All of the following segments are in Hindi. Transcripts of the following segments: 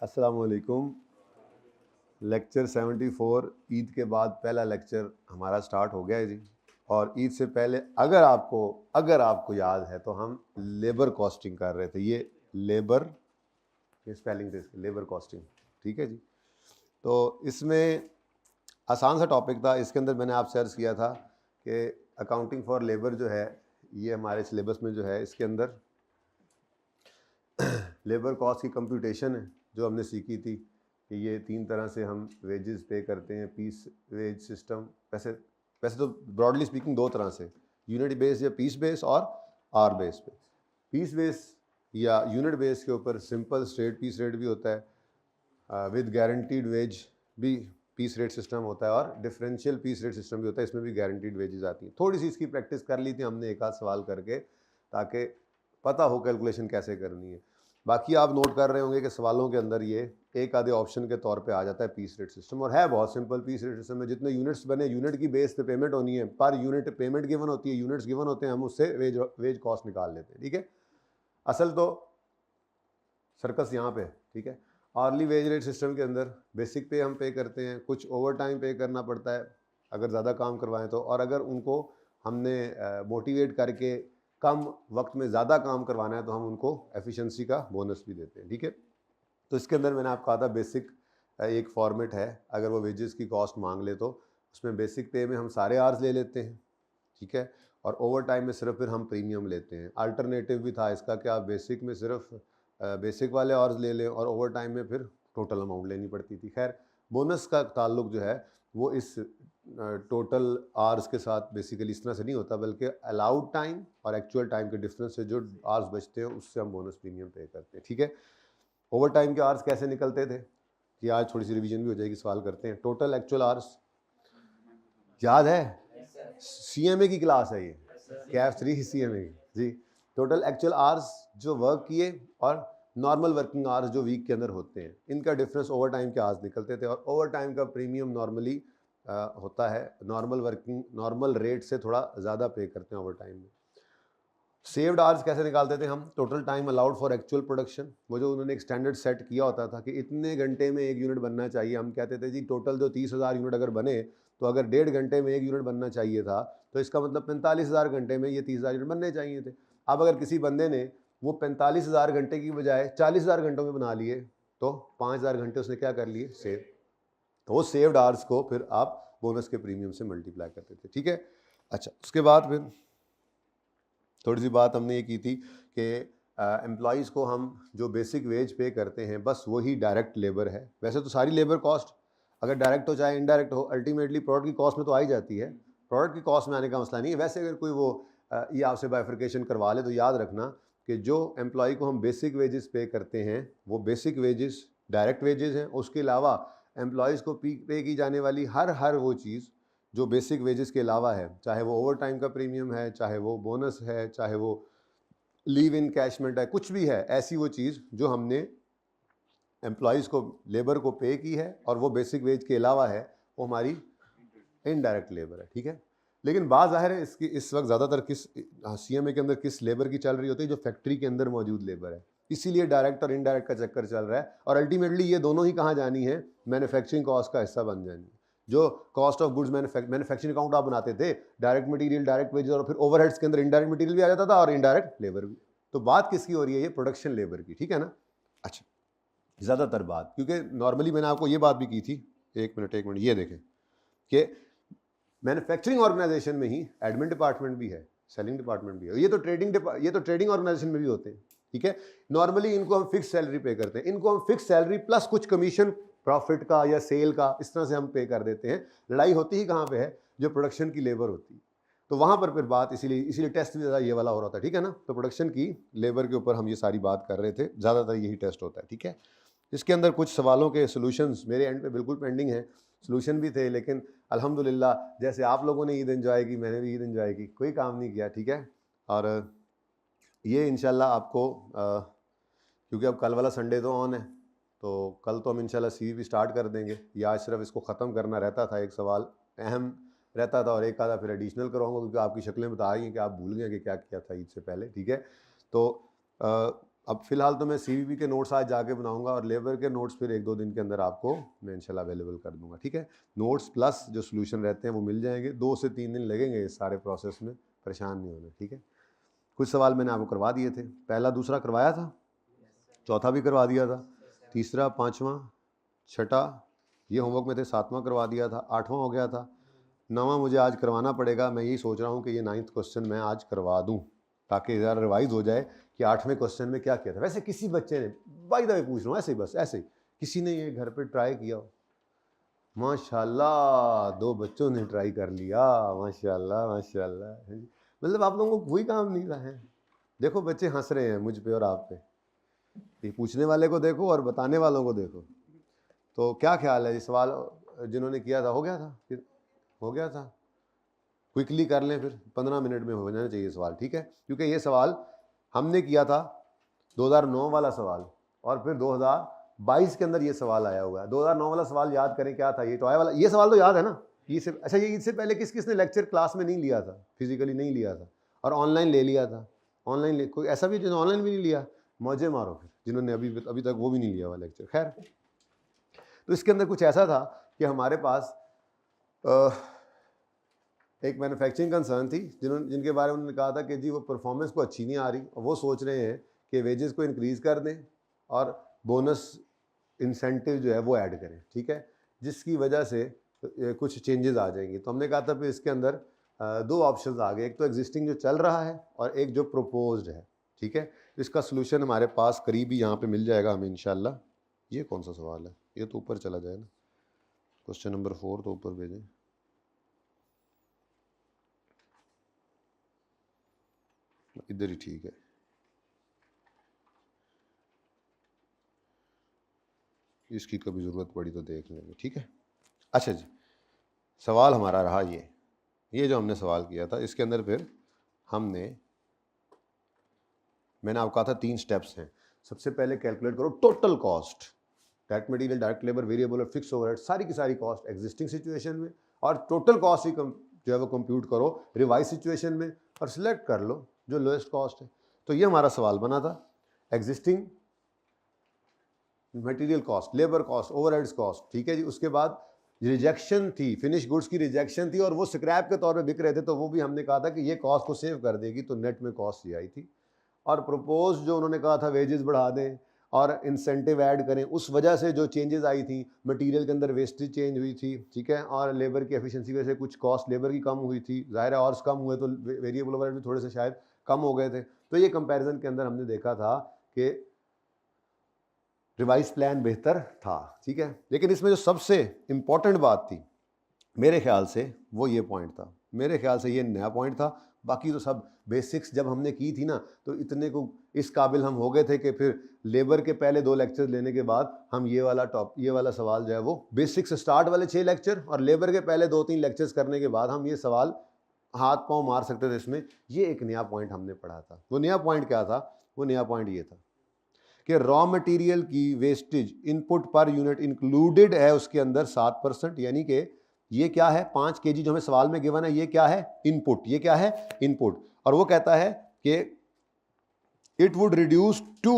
अस्सलाम वालेकुम। लेक्चर 74 ईद के बाद पहला लेक्चर हमारा स्टार्ट हो गया है जी। और ईद से पहले अगर आपको याद है तो हम लेबर कॉस्टिंग कर रहे थे। ये लेबर, ये स्पेलिंग थे इसके, लेबर कॉस्टिंग, ठीक है जी। तो इसमें आसान सा टॉपिक था। इसके अंदर मैंने आपसे अर्ज़ किया था कि अकाउंटिंग फॉर लेबर जो है, ये हमारे सिलेबस में जो है, इसके अंदर लेबर कॉस्ट की कंप्यूटेशन है जो हमने सीखी थी कि ये 3 तरह से हम वेजेस पे करते हैं। पीस वेज सिस्टम, वैसे वैसे तो ब्रॉडली स्पीकिंग 2 तरह से, यूनिट बेस या पीस बेस और आर बेस पे। पीस बेस या यूनिट बेस के ऊपर सिंपल स्ट्रेट पीस रेट भी होता है, विद गारंटीड वेज भी पीस रेट सिस्टम होता है, और डिफरेंशियल पीस रेट सिस्टम भी होता है, इसमें भी गारंटीड वेजेस आती हैं। थोड़ी सी इसकी प्रैक्टिस कर ली थी हमने एक आध सवाल करके, ताकि पता हो कैलकुलेशन कैसे करनी है। बाकी आप नोट कर रहे होंगे कि सवालों के अंदर ये एक आधे ऑप्शन के तौर पे आ जाता है पीस रेट सिस्टम, और है बहुत सिंपल। पीस रेट सिस्टम में जितने यूनिट्स बने, यूनिट की बेस पे पेमेंट होनी है, पर यूनिट पेमेंट गिवन होती है, यूनिट्स गिवन होते हैं, हम उससे वेज कॉस्ट निकाल लेते हैं, ठीक है। असल तो सर्कस यहाँ पे, ठीक है। आर्ली वेज रेट सिस्टम के अंदर बेसिक पे हम पे करते हैं, कुछ ओवर टाइम पे करना पड़ता है अगर ज़्यादा काम करवाएं तो, और अगर उनको हमने मोटिवेट करके कम वक्त में ज़्यादा काम करवाना है तो हम उनको एफिशिएंसी का बोनस भी देते हैं, ठीक है। तो इसके अंदर मैंने आपको कहा था बेसिक एक फॉर्मेट है। अगर वो वेजेस की कॉस्ट मांग ले तो उसमें बेसिक पे में हम सारे आर्स ले लेते हैं, ठीक है, और ओवर टाइम में सिर्फ फिर हम प्रीमियम लेते हैं। अल्टरनेटिव भी था इसका कि आप बेसिक में सिर्फ बेसिक वाले आवर्स ले लें और ओवर टाइम में फिर टोटल अमाउंट लेनी पड़ती थी। खैर, बोनस का ताल्लुक जो है वो इस टोटल आवर्स के साथ बेसिकली इस तरह से नहीं होता, बल्कि अलाउड टाइम और एक्चुअल टाइम के डिफरेंस से जो आवर्स बचते हैं उससे हम बोनस प्रीमियम पे करते हैं, ठीक है। ओवर टाइम के आवर्स कैसे निकलते थे, कि आज थोड़ी सी रिवीजन भी हो जाएगी, सवाल करते हैं। टोटल एक्चुअल आवर्स याद है? सीएमए की क्लास है ये, कैफ 3 सीएमए की जी। टोटल एक्चुअल आवर्स जो वर्क किए और नॉर्मल वर्किंग आवर्स जो वीक के अंदर होते हैं, इनका डिफरेंस ओवर टाइम के आवर्स निकलते थे। और ओवर टाइम का प्रीमियम नॉर्मली होता है नॉर्मल रेट से थोड़ा ज़्यादा पे करते हैं ओवर टाइम में। सेव्ड आवर्स कैसे निकालते थे हम? Total time allowed for actual production, वो जो उन्होंने एक स्टैंडर्ड सेट किया होता था कि इतने घंटे में एक यूनिट बनना चाहिए। हम कहते थे जी टोटल जो 30,000 यूनिट अगर बने तो अगर 1.5 घंटे में एक यूनिट बनना चाहिए था, तो इसका मतलब 45,000 घंटे में ये 30,000 यूनिट बनने चाहिए थे। अब अगर किसी बंदे ने वो 45,000 घंटे की बजाय 40,000 घंटों में बना लिए तो 5,000 घंटे उसने क्या कर लिए? सेव। तो वो सेव्ड आवर्स को फिर आप बोनस के प्रीमियम से मल्टीप्लाई करते थे, ठीक है। अच्छा, उसके बाद फिर थोड़ी सी बात हमने ये की थी कि एम्प्लॉयज़ को हम जो बेसिक वेज पे करते हैं बस वही डायरेक्ट लेबर है। वैसे तो सारी लेबर कॉस्ट अगर डायरेक्ट हो चाहे इनडायरेक्ट हो, अल्टीमेटली प्रोडक्ट की कॉस्ट में तो आ ही जाती है। प्रोडक्ट की कॉस्ट में आने का मसला नहीं है। वैसे अगर कोई वो ये आपसे बाइफर्केशन करवा ले तो याद रखना कि जो एम्प्लॉय को हम बेसिक वेजेस पे करते हैं वो बेसिक वेजेस डायरेक्ट वेजेस हैं। उसके अलावा एम्प्लॉयज़ को पे की जाने वाली हर वो चीज़ जो बेसिक वेजेस के अलावा है, चाहे वो ओवर टाइम का प्रीमियम है, चाहे वो बोनस है, चाहे वो लीव इन कैशमेंट है, कुछ भी है, ऐसी वो चीज़ जो हमने एम्प्लॉयज़ को, लेबर को पे की है और वो बेसिक वेज के अलावा है, वो हमारी इनडायरेक्ट लेबर है, ठीक है। लेकिन बात ज़ाहिर है इसकी इस वक्त ज़्यादातर किस सीएमए के अंदर किस लेबर की चल रही होती है? जो फैक्ट्री के अंदर मौजूद लेबर है। इसीलिए डायरेक्ट और इनडायरेक्ट का चक्कर चल रहा है, और अल्टीमेटली ये दोनों ही कहाँ जानी है? मैन्युफैक्चरिंग कॉस्ट का हिस्सा बन जानी है। जो cost of goods manufacturing account आप बनाते थे, डायरेक्ट मटीरियल, डायरेक्ट वेजेस, और फिर ओवरहेड्स के अंदर इनडायरेक्ट मटीरियल भी आ जाता था और इनडायरेक्ट लेबर भी। तो बात किसकी हो रही है? ये प्रोडक्शन लेबर की, ठीक है ना। अच्छा, ज़्यादातर बात, क्योंकि नॉर्मली मैंने आपको ये बात भी की थी, एक मिनट ये देखें कि मैन्युफैक्चरिंग ऑर्गेनाइजेशन में ही एडमिन डिपार्टमेंट भी है, सेलिंग डिपार्टमेंट भी है। ये तो ट्रेडिंग ऑर्गेनाइजेशन में भी होते हैं, ठीक है। नॉर्मली इनको हम फिक्स सैलरी पे करते हैं, इनको हम फिक्स सैलरी प्लस कुछ कमीशन प्रॉफिट का या सेल का, इस तरह से हम पे कर देते हैं। लड़ाई होती ही कहाँ पे है? जो प्रोडक्शन की लेबर होती है। तो वहां पर फिर बात इसीलिए टेस्ट भी ज़्यादा ये वाला हो रहा था, ठीक है ना। तो प्रोडक्शन की लेबर के ऊपर हम ये सारी बात कर रहे थे, ज़्यादातर यही टेस्ट होता है, ठीक है। इसके अंदर कुछ सवालों के सोल्यूशंस मेरे एंड पे बिल्कुल पेंडिंग हैं। सोल्यूशन भी थे, लेकिन अल्हम्दुलिल्लाह जैसे आप लोगों ने ईद एंजॉय की, मैंने भी ईद एंजॉय की, कोई काम नहीं किया, ठीक है। और ये इंशाल्लाह आपको क्योंकि अब कल वाला संडे तो ऑन है, तो कल तो हम इंशाल्लाह सीवी स्टार्ट कर देंगे। या सिर्फ इसको ख़त्म करना रहता था, एक सवाल अहम रहता था और एक आधा फिर एडिशनल कराऊंगा, क्योंकि आपकी शक्लें बता रही हैं कि आप भूल गए कि क्या किया था ईद से पहले, ठीक है। तो अब फिलहाल तो मैं सीवीपी के नोट्स आज जाके बनाऊंगा और लेबर के नोट्स फिर 1-2 दिन के अंदर आपको मैं इंशाल्लाह अवेलेबल कर दूंगा, ठीक है। नोट्स प्लस जो सोल्यूशन रहते हैं वो मिल जाएंगे, 2 से 3 दिन लगेंगे इस सारे प्रोसेस में, परेशान नहीं होना, ठीक है। कुछ सवाल मैंने आपको करवा दिए थे, पहला दूसरा करवाया था, चौथा भी करवा दिया था, तीसरा, पाँचवा, छठा ये होमवर्क में थे, 7वां करवा दिया था, 8वां हो गया था, 9वां मुझे आज करवाना पड़ेगा। मैं यही सोच रहा हूँ कि ये 9th क्वेश्चन मैं आज करवा दूँ ताकि ज़रा रिवाइज हो जाए कि 8वें क्वेश्चन में क्या किया था। वैसे किसी बच्चे ने, बाय द वे पूछ रहा हूँ ऐसे ही, बस ऐसे ही, किसी ने ये घर पे ट्राई किया हो? माशाल्लाह 2 बच्चों ने ट्राई कर लिया, माशाल्लाह माशाल्लाह। मतलब आप लोगों को कोई काम नहीं रहा है। देखो बच्चे हंस रहे हैं मुझ पे और आप पे, ये पूछने वाले को देखो और बताने वालों को देखो। तो क्या ख्याल है, ये सवाल जिन्होंने किया था हो गया था? फिर हो गया था, क्विकली कर लें, फिर 15 मिनट में हो जाना चाहिए सवाल, ठीक है। क्योंकि ये सवाल हमने किया था 2009 वाला सवाल और फिर 2022 के अंदर ये सवाल आया हुआ है। 2009 वाला सवाल याद करें क्या था, ये टॉय वाला, ये सवाल तो याद है ना। ये से अच्छा, ये इससे पहले किस किसने लेक्चर क्लास में नहीं लिया था, फिजिकली नहीं लिया था और ऑनलाइन ले लिया था? ऑनलाइन कोई ऐसा भी जिन्होंने ऑनलाइन भी नहीं लिया, मौजे मारो फिर जिन्होंने अभी तक वो भी नहीं लिया हुआ लेक्चर। खैर, तो इसके अंदर कुछ ऐसा था कि हमारे पास एक मैन्युफैक्चरिंग कंसर्न थी जिनके बारे में उन्होंने कहा था कि जी वो परफॉर्मेंस को अच्छी नहीं आ रही और वो सोच रहे हैं कि वेजेस को इंक्रीज़ कर दें और बोनस इंसेंटिव जो है वो ऐड करें, ठीक है, जिसकी वजह से कुछ चेंजेस आ जाएंगी। तो हमने कहा था फिर इसके अंदर 2 ऑप्शंस आ गए, एक तो एग्जिस्टिंग जो चल रहा है और एक जो प्रपोज्ड है, ठीक है। इसका सोल्यूशन हमारे पास करीबी यहाँ पे मिल जाएगा हमें इंशाल्लाह। ये कौन सा सवाल है, ये तो ऊपर चला जाए ना, क्वेश्चन नंबर 4 तो ऊपर भेजें, इधर ही ठीक है। इसकी कभी ज़रूरत पड़ी तो देख लेंगे, ठीक है। अच्छा जी, सवाल हमारा रहा ये जो हमने सवाल किया था, इसके अंदर फिर मैंने आपको कहा था 3 स्टेप्स हैं। सबसे पहले कैलकुलेट करो total cost, direct material, direct labour, variable और फिक्स ओवरहेड, सारी की सारी कॉस्ट एग्जिस्टिंग सिचुएशन में, और टोटल कॉस्ट ही जो है वो कंप्यूट करो रिवाइज सिचुएशन में और सिलेक्ट कर लो जो लोएस्ट कॉस्ट है। तो ये हमारा सवाल बना था, existing material cost, labour cost, overheads cost, ठीक है जी। उसके बाद रिजेक्शन थी, फिनिश गुड्स की रिजेक्शन थी और वो स्क्रैप के तौर पे बिक रहे थे, तो वो भी हमने कहा था कि ये कॉस्ट को सेव कर देगी, तो नेट में कॉस्ट ये आई थी। और प्रपोज जो उन्होंने कहा था वेजेस बढ़ा दें और इंसेंटिव ऐड करें, उस वजह से जो चेंजेस आई थी, मटेरियल के अंदर वेस्टेज चेंज हुई थी, ठीक है, और लेबर की एफिशिएंसी वजह से कुछ कॉस्ट लेबर की कम हुई थी, जाहिर है और कम हुए तो वेरिएबल ओवरहेड भी थोड़े से शायद कम हो गए थे। तो ये कंपैरिजन के अंदर हमने देखा था कि रिवाइज प्लान बेहतर था, ठीक है। लेकिन इसमें जो सबसे इंपॉर्टेंट बात थी मेरे ख्याल से वो ये पॉइंट था, मेरे ख्याल से ये नया पॉइंट था। बाकी तो सब बेसिक्स जब हमने की थी ना, तो इतने को इस काबिल हम हो गए थे कि फिर लेबर के पहले 2 लेक्चर लेने के बाद हम ये वाला सवाल जो है वो बेसिक्स स्टार्ट वाले 6 लेक्चर और लेबर के पहले 2-3 लेक्चर्स करने के बाद हम ये सवाल हाथ पांव मार सकते थे इसमें। ये एक नया पॉइंट हमने पढ़ा था। वो नया पॉइंट क्या था? वो नया पॉइंट ये था कि रॉ मटेरियल की wastage input per unit included है उसके अंदर 7%, यानी कि ये क्या है, 5 kg जो हमें सवाल में गिवन है, ये क्या है? इनपुट। ये क्या है? इनपुट। और वो कहता है कि इट वुड रिड्यूस टू,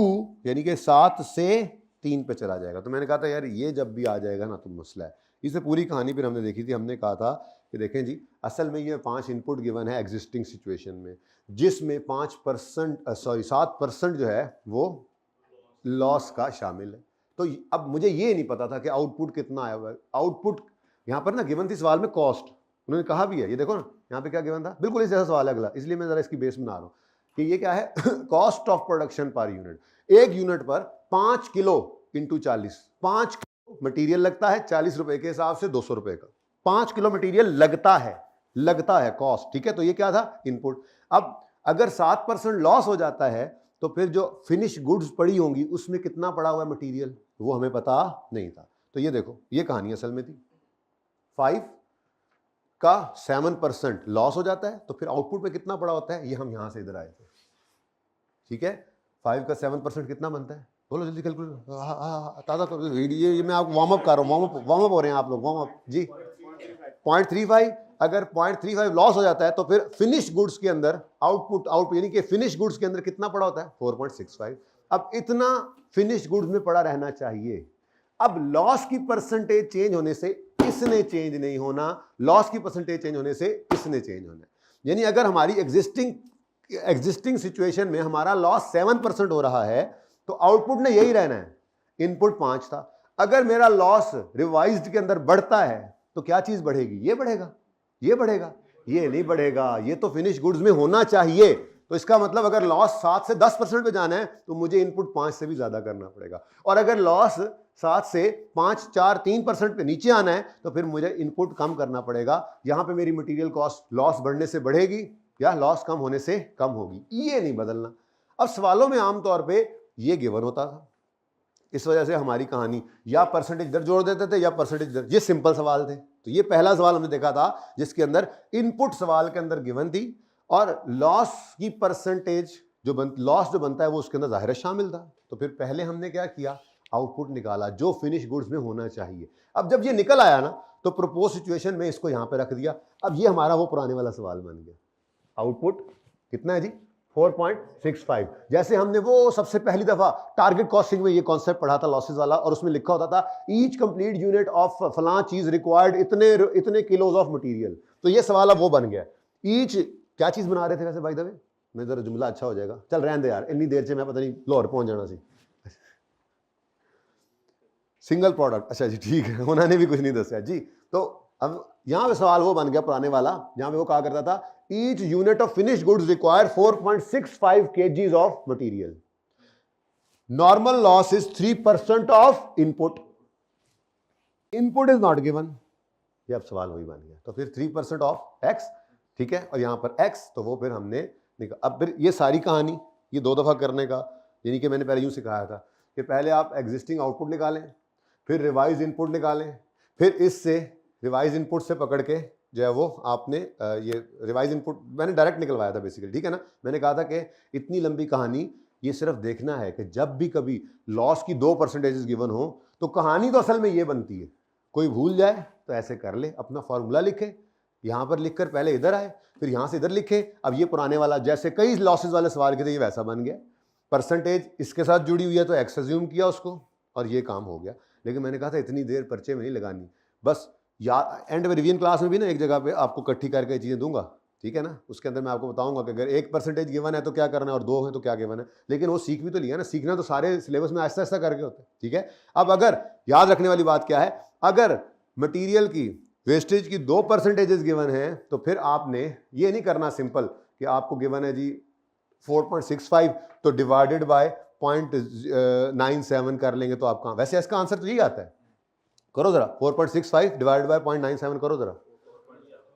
यानी कि 7 से 3 पे चला जाएगा। तो मैंने कहा था यार ये जब भी आ जाएगा ना तो मसला है। इससे पूरी कहानी फिर हमने देखी थी। हमने कहा था कि देखें जी, असल में ये 5 इनपुट गिवन है एग्जिस्टिंग सिचुएशन में, जिसमें 7% जो है वो लॉस का शामिल है। तो अब मुझे ये नहीं पता था कि आउटपुट कितना आया हुआ है। आउटपुट यहाँ पर ना गिवन थी सवाल में कॉस्ट, उन्होंने कहा भी है, ये देखो ना यहाँ पे क्या गिवन था, बिल्कुल इस जैसा सवाल है अगला, इसलिए मैं जरा इसकी बेस बना रहा हूँ कि ये क्या है, cost of production per unit. एक यूनिट पर 5 किलो इंटू 40, 5 किलो मटीरियल लगता है, 40 रुपए के हिसाब से 200 रुपए का 5 किलो मटीरियल लगता है कॉस्ट, ठीक है। तो ये क्या था? इनपुट। अब अगर 7% लॉस हो जाता है तो फिर जो फिनिश गुड्स पड़ी होंगी उसमें कितना पड़ा हुआ है मटीरियल, वो हमें पता नहीं था। तो ये देखो, ये कहानी असल में थी, 5 का 7% लॉस हो जाता है तो फिर आउटपुट पे कितना पड़ा होता है, ये हम यहां से इधर आए थे, ठीक है। 5 का 7% कितना बनता है? बोलो जल्दी कैलकुलेट, ताज़ा करो। ये मैं आपको वार्म अप कर रहा हूँ, वार्म अप हो रहे हैं आप लोग, वार्म अप जी। 0.35, अगर 0.35 लॉस हो जाता है तो फिर फिनिश गुड्स के अंदर आउटपुट यानी कि फिनिश गुड्स के अंदर कितना पड़ा होता है? 4.65। अब इतना फिनिश्ड गुड्स में पड़ा रहना चाहिए। अब लॉस की परसेंटेज चेंज होने से इसने चेंज नहीं होना, लॉस की परसेंटेज चेंज होने से इसने चेंज होना। यानी अगर हमारी एग्जिस्टिंग सिचुएशन में हमारा लॉस 7% हो रहा है तो आउटपुट ने यही रहना है, इनपुट 5 था। अगर मेरा लॉस रिवाइज्ड के अंदर बढ़ता है तो क्या चीज बढ़ेगी? ये बढ़ेगा, ये बढ़ेगा, ये नहीं बढ़ेगा। ये तो फिनिश गुड्स में होना चाहिए। तो इसका मतलब अगर लॉस 7 से 10% पे जाना है तो मुझे इनपुट 5 से भी ज्यादा करना पड़ेगा, और अगर लॉस 7 से 5, 4, 3% पे नीचे आना है तो फिर मुझे इनपुट कम करना पड़ेगा। यहां पे मेरी मटेरियल कॉस्ट लॉस बढ़ने से बढ़ेगी या लॉस कम होने से कम होगी, ये नहीं बदलना। अब सवालों में आमतौर पे ये गिवन होता था, इस वजह से हमारी कहानी या परसेंटेज इधर जोड़ देते थे या परसेंटेज इधर। ये सिंपल सवाल थे। तो ये पहला सवाल हमने देखा था जिसके अंदर इनपुट सवाल के अंदर गिवन थी और लॉस की परसेंटेज लॉस जो बनता है वो उसके अंदर जाहिर शामिल था। तो फिर पहले हमने क्या किया, आउटपुट निकाला जो फिनिश गुड्स में होना चाहिए। अब जब ये निकल आया ना तो प्रोपोज सिचुएशन में इसको यहां पे रख दिया। अब ये हमारा वो पुराने वाला सवाल बन गया। आउटपुट कितना है जी? 4.65। जैसे हमने वो सबसे पहली दफा टारगेट कॉस्टिंग में ये कॉन्सेप्ट पढ़ा था लॉसेस वाला, और उसमें लिखा होता था ईच कंप्लीट यूनिट ऑफ फलां चीज रिक्वायर्ड इतने किलोज ऑफ मटेरियल। तो ये सवाल अब वो बन गया। ईच क्या चीज बना रहे थे वैसे बाय द वे? मैं जरा जुमला अच्छा हो जाएगा, चल रहने दे यार, इतनी देर से मैं पता नहीं लाहौर पहुंच जाना सी। सिंगल प्रोडक्ट, अच्छा जी ठीक है, उन्होंने भी कुछ नहीं दसिया जी। तो अब यहां पे सवाल वो बन गया पुराने वाला, जहां पे वो कहा करता था each unit of finished goods require 4.65 kgs of material. Normal loss is 3% of input. Input is not given. ये अब सवाल वही बन गया। तो फिर 3% ऑफ x, ठीक है, और यहां पर x, तो वो फिर हमने अब फिर ये सारी कहानी ये 2 दफा करने का, यानी कि मैंने पहले यूं सिखाया था कि पहले आप एग्जिस्टिंग आउटपुट निकालें, फिर रिवाइज इनपुट निकालें, फिर इससे रिवाइज इनपुट से पकड़ के जो है वो आपने ये रिवाइज इनपुट मैंने डायरेक्ट निकलवाया था बेसिकली, ठीक है ना। मैंने कहा था कि इतनी लंबी कहानी ये सिर्फ देखना है कि जब भी कभी लॉस की 2% गिवन हो तो कहानी तो असल में ये बनती है। कोई भूल जाए तो ऐसे कर ले, अपना फॉर्मूला लिखे, यहां पर लिखकर पहले इधर आए, फिर यहां से इधर लिखे। अब ये पुराने वाला जैसे कई लॉसेज वाले सवाल के थे, ये वैसा बन गया। परसेंटेज इसके साथ जुड़ी हुई है तो एक्स अज्यूम किया उसको और ये काम हो गया। लेकिन मैंने कहा था इतनी देर पर्चे में नहीं लगानी, बस या एंड में रिवीजन क्लास में भी ना एक जगह पे आपको इकट्ठी करके चीज़ें दूंगा, ठीक है ना। उसके अंदर मैं आपको बताऊंगा कि अगर 1% गिवन है तो क्या करना है और 2 है तो क्या गिवन है। लेकिन वो सीख भी तो लिया ना, सीखना तो सारे सिलेबस में आहिस्ता आहिस्ता करके होता है, ठीक है। अब अगर याद रखने वाली बात क्या है, अगर मटीरियल की वेस्टेज की 2% गिवन है तो फिर आपने ये नहीं करना सिंपल कि आपको गिवन है जी 4.65 तो डिवाइडेड बाय 0.97 कर लेंगे तो आपका, वैसे इसका आंसर तो यही आता है। करो जरा 4.65 डिवाइड बाय 0.97 करो जरा,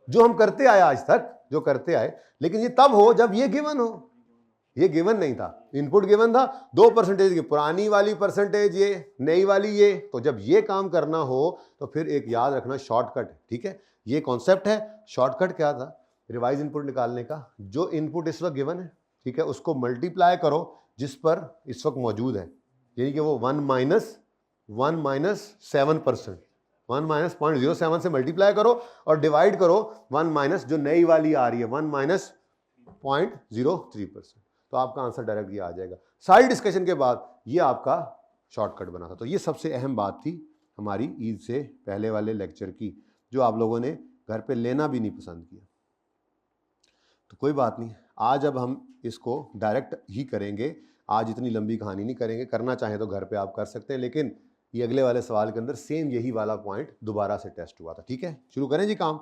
जो हम करते आए आज तक, जो करते आए। लेकिन ये तब हो जब ये गिवन हो, ये गिवन नहीं था, इनपुट गिवन था 2% की, पुरानी वाली परसेंटेज ये, नई वाली ये। तो जब ये काम करना हो तो फिर एक याद रखना शॉर्टकट, ठीक है। ये कॉन्सेप्ट है। शॉर्टकट क्या था? रिवाइज इनपुट निकालने का, जो इनपुट इस वक्त गिवन है, ठीक है, उसको मल्टीप्लाई करो जिस पर इस वक्त मौजूद है, यानी कि वो 1 माइनस 7%, 1 माइनस 0.07 से मल्टीप्लाई करो और डिवाइड करो 1 माइनस जो नई वाली आ रही है 1 माइनस 0.03%। तो आपका आंसर डायरेक्ट ये आ जाएगा। सारी डिस्कशन के बाद ये आपका शॉर्टकट बना था। तो ये सबसे अहम बात थी हमारी ईद से पहले वाले लेक्चर की, जो आप लोगों ने घर पे लेना भी नहीं पसंद किया। तो कोई बात नहीं, आज अब हम इसको डायरेक्ट ही करेंगे। आज इतनी लंबी कहानी नहीं करेंगे, करना चाहें तो घर पे आप कर सकते हैं, लेकिन ये अगले वाले सवाल के अंदर सेम यही वाला पॉइंट दोबारा से टेस्ट हुआ था, ठीक है। शुरू करें जी काम।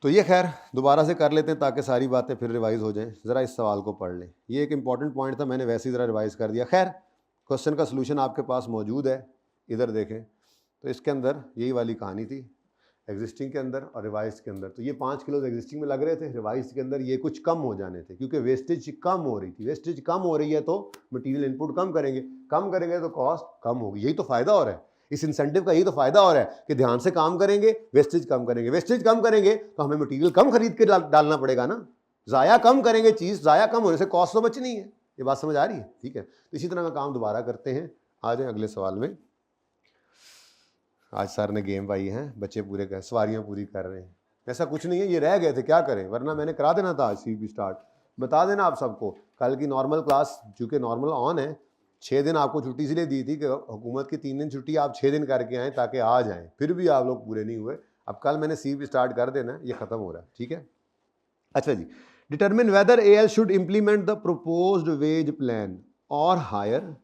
तो ये खैर दोबारा से कर लेते हैं ताकि सारी बातें फिर रिवाइज हो जाएं। ज़रा इस सवाल को पढ़ लें, ये एक इंपॉर्टेंट पॉइंट था, मैंने वैसे ही ज़रा रिवाइज कर दिया। खैर क्वेश्चन का सलूशन आपके पास मौजूद है, इधर देखें। तो इसके अंदर यही वाली कहानी थी, एग्जिस्टिंग के अंदर और रिवाइज के अंदर। तो ये 5 किलो एग्जिस्टिंग में लग रहे थे, रिवाइज के अंदर ये कुछ कम हो जाने थे क्योंकि वेस्टेज कम हो रही थी। वेस्टेज कम हो रही है तो मटेरियल इनपुट कम करेंगे तो कॉस्ट कम होगी। यही तो फायदा हो रहा है, इस इंसेंटिव का यही तो फायदा हो रहा है कि ध्यान से काम करेंगे, वेस्टेज कम करेंगे। वेस्टेज कम करेंगे तो हमें मटेरियल कम खरीद के डालना पड़ेगा ना, ज़ाया कम करेंगे चीज़, ज़ाया कम होने से कॉस्ट तो बचनी है। ये बात समझ आ रही है, ठीक है। तो इसी तरह का काम दोबारा करते हैं। आ जाए अगले सवाल में। आज सर ने गेम पाई है, बच्चे पूरे कर, सवारियां पूरी कर रहे हैं। ऐसा कुछ नहीं है, ये रह गए थे क्या करें, वरना मैंने करा देना था आज CP स्टार्ट। बता देना आप सबको, कल की नॉर्मल क्लास चूँकि नॉर्मल ऑन है, 6 दिन आपको छुट्टी इसलिए दी थी कि हुकूमत की 3 दिन छुट्टी आप 6 दिन करके आएँ ताकि आ जाएँ, फिर भी आप लोग पूरे नहीं हुए। अब कल मैंने सी भी स्टार्ट कर देना, ये ख़त्म हो रहा है, ठीक है। अच्छा जी, determine whether AL should implement the proposed wage plan और हायर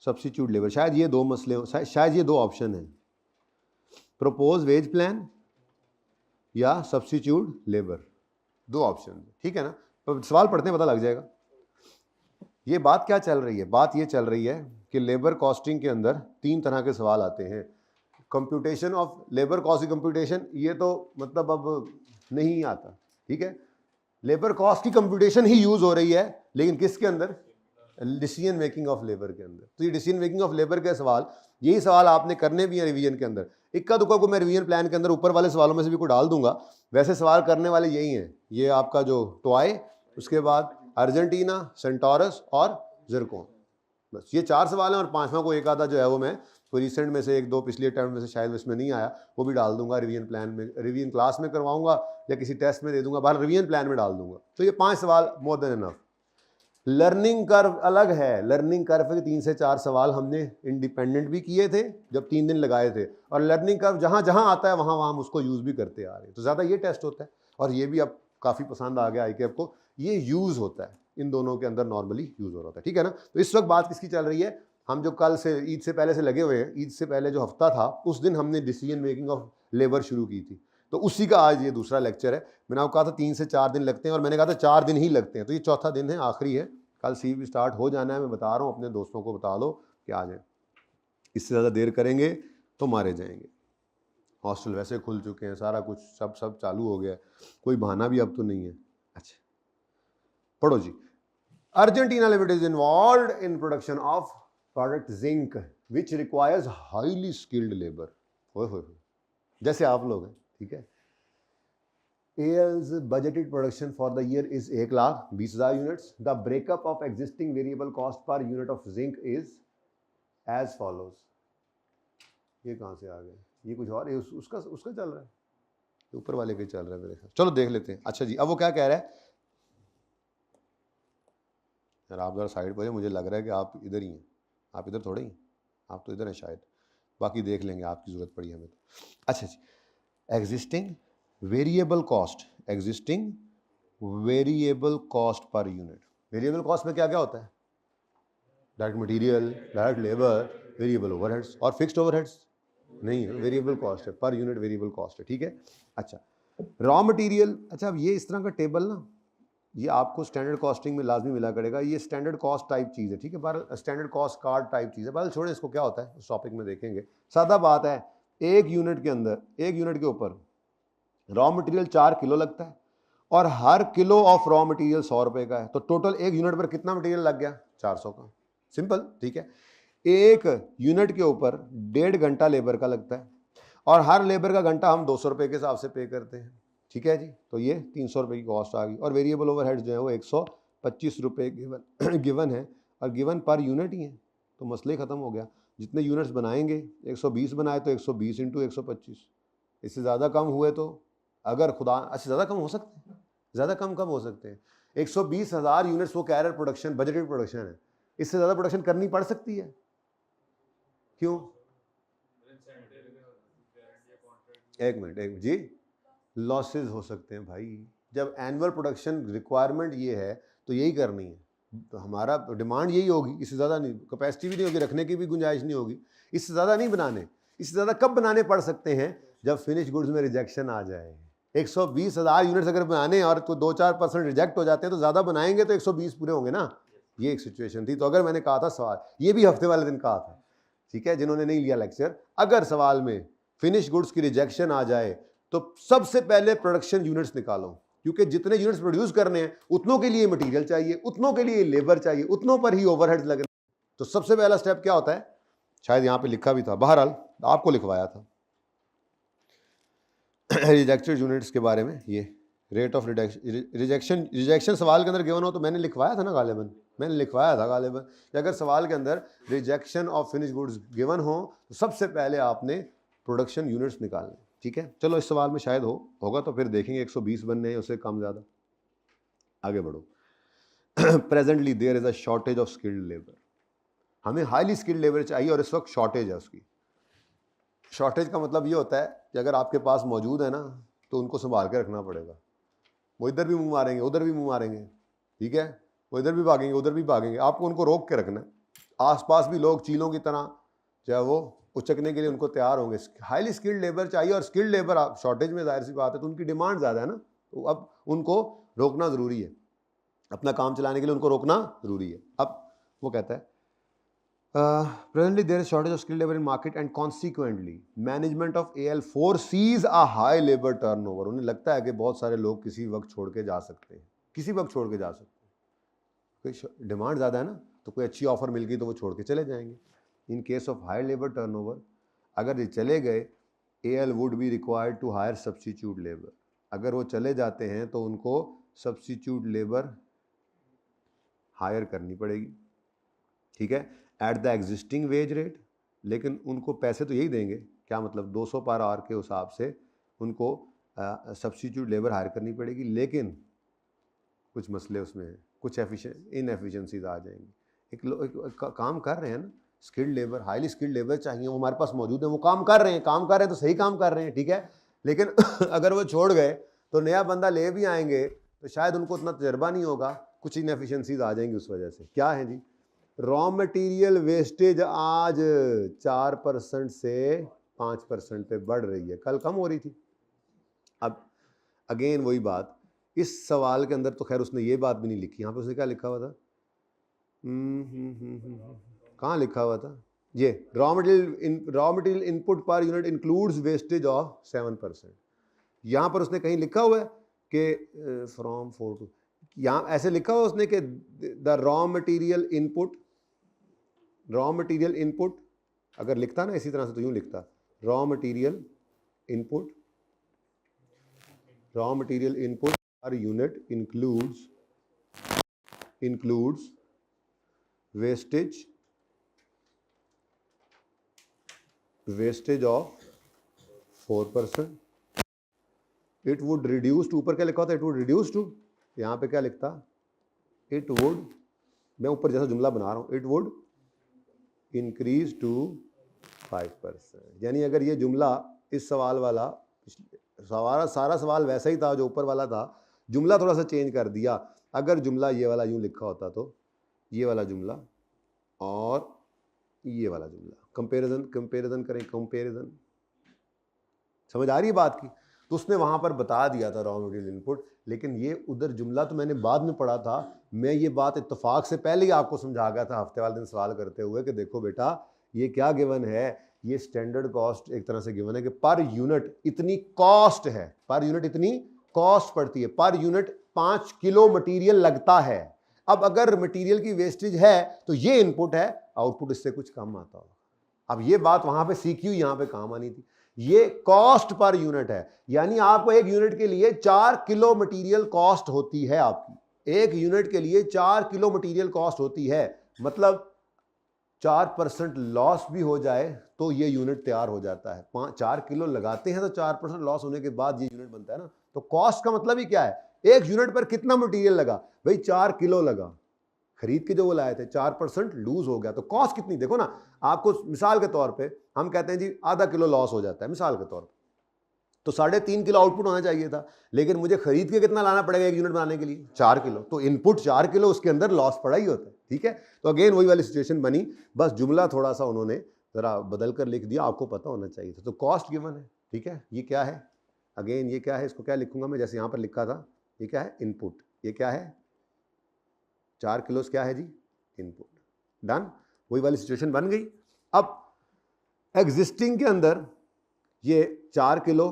सब्स्टिट्यूट लेबर। शायद ये दो मसले हो, शायद ये दो ऑप्शन हैं, प्रपोज वेज प्लान या सब्स्टिट्यूट लेबर, दो ऑप्शन, ठीक है ना। तो सवाल पढ़ते हैं पता लग जाएगा। ये बात क्या चल रही है, बात ये चल रही है कि लेबर कॉस्टिंग के अंदर 3 तरह के सवाल आते हैं। कंप्यूटेशन ऑफ लेबर कॉस्ट की कंप्यूटेशन, ये तो मतलब अब नहीं आता, ठीक है। लेबर कॉस्ट की कंप्यूटेशन ही यूज हो रही है, लेकिन किसके अंदर, डिसीजन मेकिंग ऑफ लेबर के अंदर। तो ये डिसीजन मेकिंग ऑफ लेबर के सवाल, यही सवाल आपने करने भी हैं रिवीजन के अंदर। इक्का दुक्का को मैं रिवीजन प्लान के अंदर ऊपर वाले सवालों में से भी कोई डाल दूंगा, वैसे सवाल करने वाले यही हैं। ये आपका जो टॉय, उसके बाद अर्जेंटीना, सेंटोरस और जिरकॉन, बस ये 4 सवाल हैं। और 5वां को एक आधा जो है वो मैं कोई रिसेंट में से 1-2 पिछले अटेम्प्ट में से शायद इसमें नहीं आया, वो भी डाल दूंगा रिवीजन प्लान में, रिवीजन क्लास में करवाऊंगा या किसी टेस्ट में दे दूंगा, बाहर रिवीजन प्लान में डाल दूंगा। तो ये 5 सवाल more than enough. Learning curve अलग है, लर्निंग कर्व के 3 से 4 सवाल हमने इंडिपेंडेंट भी किए थे जब 3 दिन लगाए थे, और लर्निंग कर्व जहाँ जहाँ आता है वहाँ वहाँ हम उसको यूज़ भी करते आ रहे हैं। तो ज़्यादा ये टेस्ट होता है, और ये भी अब काफ़ी पसंद आ गया ICAP को, ये यूज़ होता है, इन दोनों के अंदर नॉर्मली यूज़ हो रहा था, ठीक है ना। तो इस वक्त बात किसकी चल रही है, हम जो कल से ईद से पहले से लगे हुए हैं, ईद से पहले जो हफ्ता था उस दिन हमने डिसीजन मेकिंग ऑफ लेबर शुरू की थी, तो उसी का आज ये दूसरा लेक्चर है। मैंने आपको कहा था 3 से 4 दिन लगते हैं, और मैंने कहा था 4 दिन ही लगते हैं, तो ये चौथा दिन है, आखिरी है। कल सी भी स्टार्ट हो जाना है, मैं बता रहा हूँ, अपने दोस्तों को बता दो कि आ जाए। इससे ज़्यादा देर करेंगे तो मारे जाएंगे। हॉस्टल वैसे खुल चुके हैं, सारा कुछ सब चालू हो गया है, कोई बहाना भी अब तो नहीं है। अच्छा पढ़ो जी। Argentina limited is involved in production of product zinc which requires highly skilled labour. हो जैसे आप लोग हैं, ठीक है। AL's budgeted production for the year is 1,20,000 units. The breakup of existing variable cost per unit of zinc is as follows. ये कहाँ से आ गए, ये कुछ और, उसका चल रहा है, ऊपर वाले के चल रहा है मेरे ख्याल। चलो देख लेते हैं। अच्छा जी, अब वो क्या कह रहा है यार, आप जरा साइड पर, मुझे लग रहा है कि आप इधर ही हैं, आप इधर थोड़े ही, आप तो इधर हैं शायद, बाकी देख लेंगे, आपकी ज़रूरत पड़ी हमें तो। अच्छा जी, existing variable cost, existing variable cost per unit. Variable cost में क्या क्या होता है, direct material, direct labour, variable overheads, और फिक्स्ड ओवरहेड्स नहीं है, वेरिएबल कॉस्ट है, पर यूनिट वेरिएबल कॉस्ट है, ठीक है। अच्छा रॉ मटेरियल, अच्छा अब ये इस तरह का टेबल ना, ये आपको स्टैंडर्ड कॉस्टिंग में लाजमी मिला करेगा, ये स्टैंडर्ड कॉस्ट टाइप चीज़ है, ठीक है, पर स्टैंडर्ड कॉस्ट कार्ड टाइप चीज़ है। बाल छोड़े इसको, क्या होता है उस टॉपिक में देखेंगे। सादा बात है, एक यूनिट के अंदर, एक यूनिट के ऊपर रॉ मटेरियल 4 किलो लगता है, और हर किलो ऑफ रॉ मटेरियल 100 रुपए का है, तो टोटल एक यूनिट पर कितना मटेरियल लग गया, 400 का, सिंपल, ठीक है। एक यूनिट के ऊपर 1.5 घंटा लेबर का लगता है, और हर लेबर का घंटा हम 200 रुपए के हिसाब से पे करते हैं, ठीक है जी। तो ये 300 रुपए की कॉस्ट आ गई, और वेरिएबल ओवरहेड्स जो है वो 125 रुपए गिवन है, और गिवन पर यूनिट ही है, तो मसले ख़त्म हो गया। जितने यूनिट्स बनाएंगे, 120 बनाए तो 120 इंटू 125, इससे ज़्यादा कम हुए तो अगर खुदा, अच्छा ज़्यादा कम हो सकते हैं, ज़्यादा कम कब हो सकते हैं, 120,000 यूनिट्स वो कह रहे प्रोडक्शन, बजटेड प्रोडक्शन है, इससे ज़्यादा प्रोडक्शन करनी पड़ सकती है, क्यों? एक मिनट जी, लॉसेस हो सकते हैं भाई, जब एनुअल प्रोडक्शन रिक्वायरमेंट ये है तो यही करनी है, तो हमारा डिमांड यही होगी, इससे ज़्यादा नहीं, कैपेसिटी भी नहीं होगी, रखने की भी गुंजाइश नहीं होगी, इससे ज़्यादा नहीं बनाने। इससे ज़्यादा कब बनाने पड़ सकते हैं, जब फिनिश गुड्स में रिजेक्शन आ जाए। 120,000 यूनिट्स अगर बनाने और कोई 2-4% रिजेक्ट हो जाते हैं तो ज़्यादा बनाएंगे तो 120 पूरे होंगे ना, ये एक सिचुएशन थी। तो अगर मैंने कहा था सवाल, ये भी हफ्ते वाले दिन कहा था, ठीक है, जिन्होंने नहीं लिया लेक्चर, अगर सवाल में फिनिश गुड्स की रिजेक्शन आ जाए तो सबसे पहले प्रोडक्शन यूनिट्स निकालो, क्योंकि जितने यूनिट्स प्रोड्यूस करने हैं उतनों के लिए मटेरियल चाहिए, उतनों के लिए लेबर चाहिए, उतनों पर ही ओवरहेड्स लगने। तो सबसे पहला स्टेप क्या होता है, शायद यहां पे लिखा भी था, बहरहाल आपको लिखवाया था रिजेक्टेड यूनिट्स के बारे में, ये रेट ऑफ रिजेक्शन सवाल के अंदर गिवन हो तो मैंने लिखवाया था ना गालिबन, मैंने लिखवाया था गालिबन कि अगर सवाल के अंदर rejection of finish goods given हो तो सबसे पहले आपने प्रोडक्शन यूनिट्स निकालने, ठीक है। चलो इस सवाल में शायद होगा तो फिर देखेंगे 120 बनने हैं, उससे कम ज़्यादा। आगे बढ़ो। Presently there is a shortage of skilled labour, हमें हाईली स्किल्ड लेबर चाहिए और इस वक्त शॉर्टेज है उसकी। शॉर्टेज का मतलब ये होता है कि अगर आपके पास मौजूद है ना तो उनको संभाल के रखना पड़ेगा। वो इधर भी मुंह मारेंगे, उधर भी मुंह मारेंगे, ठीक है, वो इधर भी भागेंगे, उधर भी भागेंगे, आपको उनको रोक के रखना है। आसपास भी लोग चीलों की तरह चाहे वो उचकने के लिए उनको तैयार होंगे। हाईली स्किल्ड लेबर चाहिए और स्किल्ड लेबर आप शॉर्टेज में, जाहिर सी बात है, तो उनकी डिमांड ज़्यादा है ना, तो अब उनको रोकना ज़रूरी है, अपना काम चलाने के लिए उनको रोकना ज़रूरी है। अब वो कहता है presently there is shortage of skilled labor in market and consequently management of AL foresees a high labor turnover। उन्हें लगता है कि बहुत सारे लोग किसी वक्त छोड़ के जा सकते हैं, किसी वक्त छोड़ के जा सकते हैं, कोई डिमांड ज़्यादा है ना, तो कोई अच्छी ऑफर मिल गई तो वो छोड़ के चले जाएंगे। In case of high labour turnover, अगर ये चले गए, AL would be required to hire substitute labour, अगर वो चले जाते हैं तो उनको सब्स्टिट्यूट लेबर हायर करनी पड़ेगी, ठीक है, eight the existing wage rate. लेकिन उनको पैसे तो यही देंगे, क्या मतलब 200 पर आवर के हिसाब से उनको सब्स्टिट्यूट लेबर हायर करनी पड़ेगी, लेकिन कुछ मसले उसमें हैं, कुछ इनएफिशिएंसीज आ जाएंगी। एक काम कर रहे हैं ना, skilled labour, highly skilled labour चाहिए, वो हमारे पास मौजूद है, वो काम कर रहे हैं तो सही काम कर रहे हैं, ठीक है, लेकिन अगर वो छोड़ गए तो नया बंदा ले भी आएंगे तो शायद उनको उतना तजर्बा नहीं होगा, कुछ इनएफिशिएंसीज आ जाएंगी उस वजह से। क्या है जी, रॉ मटेरियल वेस्टेज आज 4% से 5% पे बढ़ रही है, कल कम हो रही थी। अब अगेन वही बात, इस सवाल के अंदर तो खैर उसने ये बात भी नहीं लिखी, यहाँ पे उसने क्या लिखा हुआ था, कहाँ लिखा हुआ था, ये raw material input per unit includes wastage of 7%। यहाँ पर उसने कहीं लिखा हुआ है कि फ्रॉम 4 टू, यहाँ ऐसे लिखा हुआ उसने कि द रॉ मटेरियल इनपुट, अगर लिखता ना इसी तरह से तो यूँ लिखता, raw material input per unit includes wastage of 4%। It would reduce to, ऊपर क्या लिखा होता है, इट वुड रिड्यूस टू, यहाँ पे क्या लिखता, इट वुड, मैं ऊपर जैसा जुमला बना रहा हूँ, इट वुड इंक्रीज टू 5%। यानी अगर ये जुमला, इस सवाल वाला, सारा सवाल वैसा ही था जो ऊपर वाला था, जुमला थोड़ा सा चेंज कर दिया। अगर जुमला ये वाला यूँ लिखा होता तो ये वाला जुमला और ये वाला जुमला, कंपेरिजन करें, कंपेरिजन, समझ आ रही है बात की, तो उसने वहाँ पर बता दिया था रॉ मटेरियल इनपुट, लेकिन ये उधर जुमला तो मैंने बाद में पढ़ा था। मैं ये बात इत्तेफाक से पहले ही आपको समझा गया था हफ्ते वाले दिन सवाल करते हुए कि देखो बेटा ये क्या गिवन है, ये स्टैंडर्ड कॉस्ट एक तरह से गिवन है कि पर यूनिट इतनी कॉस्ट है, पर यूनिट इतनी कॉस्ट पड़ती है, पर यूनिट 5 किलो मटीरियल लगता है। अब अगर मटीरियल की वेस्टेज है तो ये इनपुट है, आउटपुट इससे कुछ कम आता होगा। अब ये बात वहाँ पे सीक्यू यहाँ पे काम आनी थी, ये कॉस्ट पर यूनिट है, यानी आपको एक यूनिट के लिए 4 किलो मटेरियल कॉस्ट होती है, आपकी एक यूनिट के लिए 4 किलो मटेरियल कॉस्ट होती है, मतलब 4% लॉस भी हो जाए तो ये यूनिट तैयार हो जाता है। 4 किलो लगाते हैं तो 4% लॉस होने के बाद ये यूनिट बनता है ना। तो कॉस्ट का मतलब ही क्या है, एक यूनिट पर कितना मटेरियल लगा, भाई 4 किलो लगा, खरीद के जो वो लाए थे 4% लूज हो गया, तो कॉस्ट कितनी, देखो ना, आपको मिसाल के तौर पे हम कहते हैं जी आधा किलो लॉस हो जाता है मिसाल के तौर पे, तो 3.5 किलो आउटपुट होना चाहिए था, लेकिन मुझे खरीद के कितना लाना पड़ेगा एक यूनिट बनाने के लिए, 4 किलो, तो इनपुट 4 किलो, उसके अंदर लॉस पड़ा ही होता है, ठीक है। तो अगेन वही वाली सिचुएशन बनी, बस जुमला थोड़ा सा उन्होंने जरा बदल कर लिख दिया, आपको पता होना चाहिए था। तो कॉस्ट गिवन है, ठीक है, ये क्या है, अगेन ये क्या है, इसको क्या लिखूंगा मैं, जैसे यहाँ पर लिखा था, ये क्या है, इनपुट, ये क्या है, 4 किलो क्या है जी, इनपुट, डन, वही वाली सिचुएशन बन गई। अब एग्जिस्टिंग के अंदर ये 4 किलो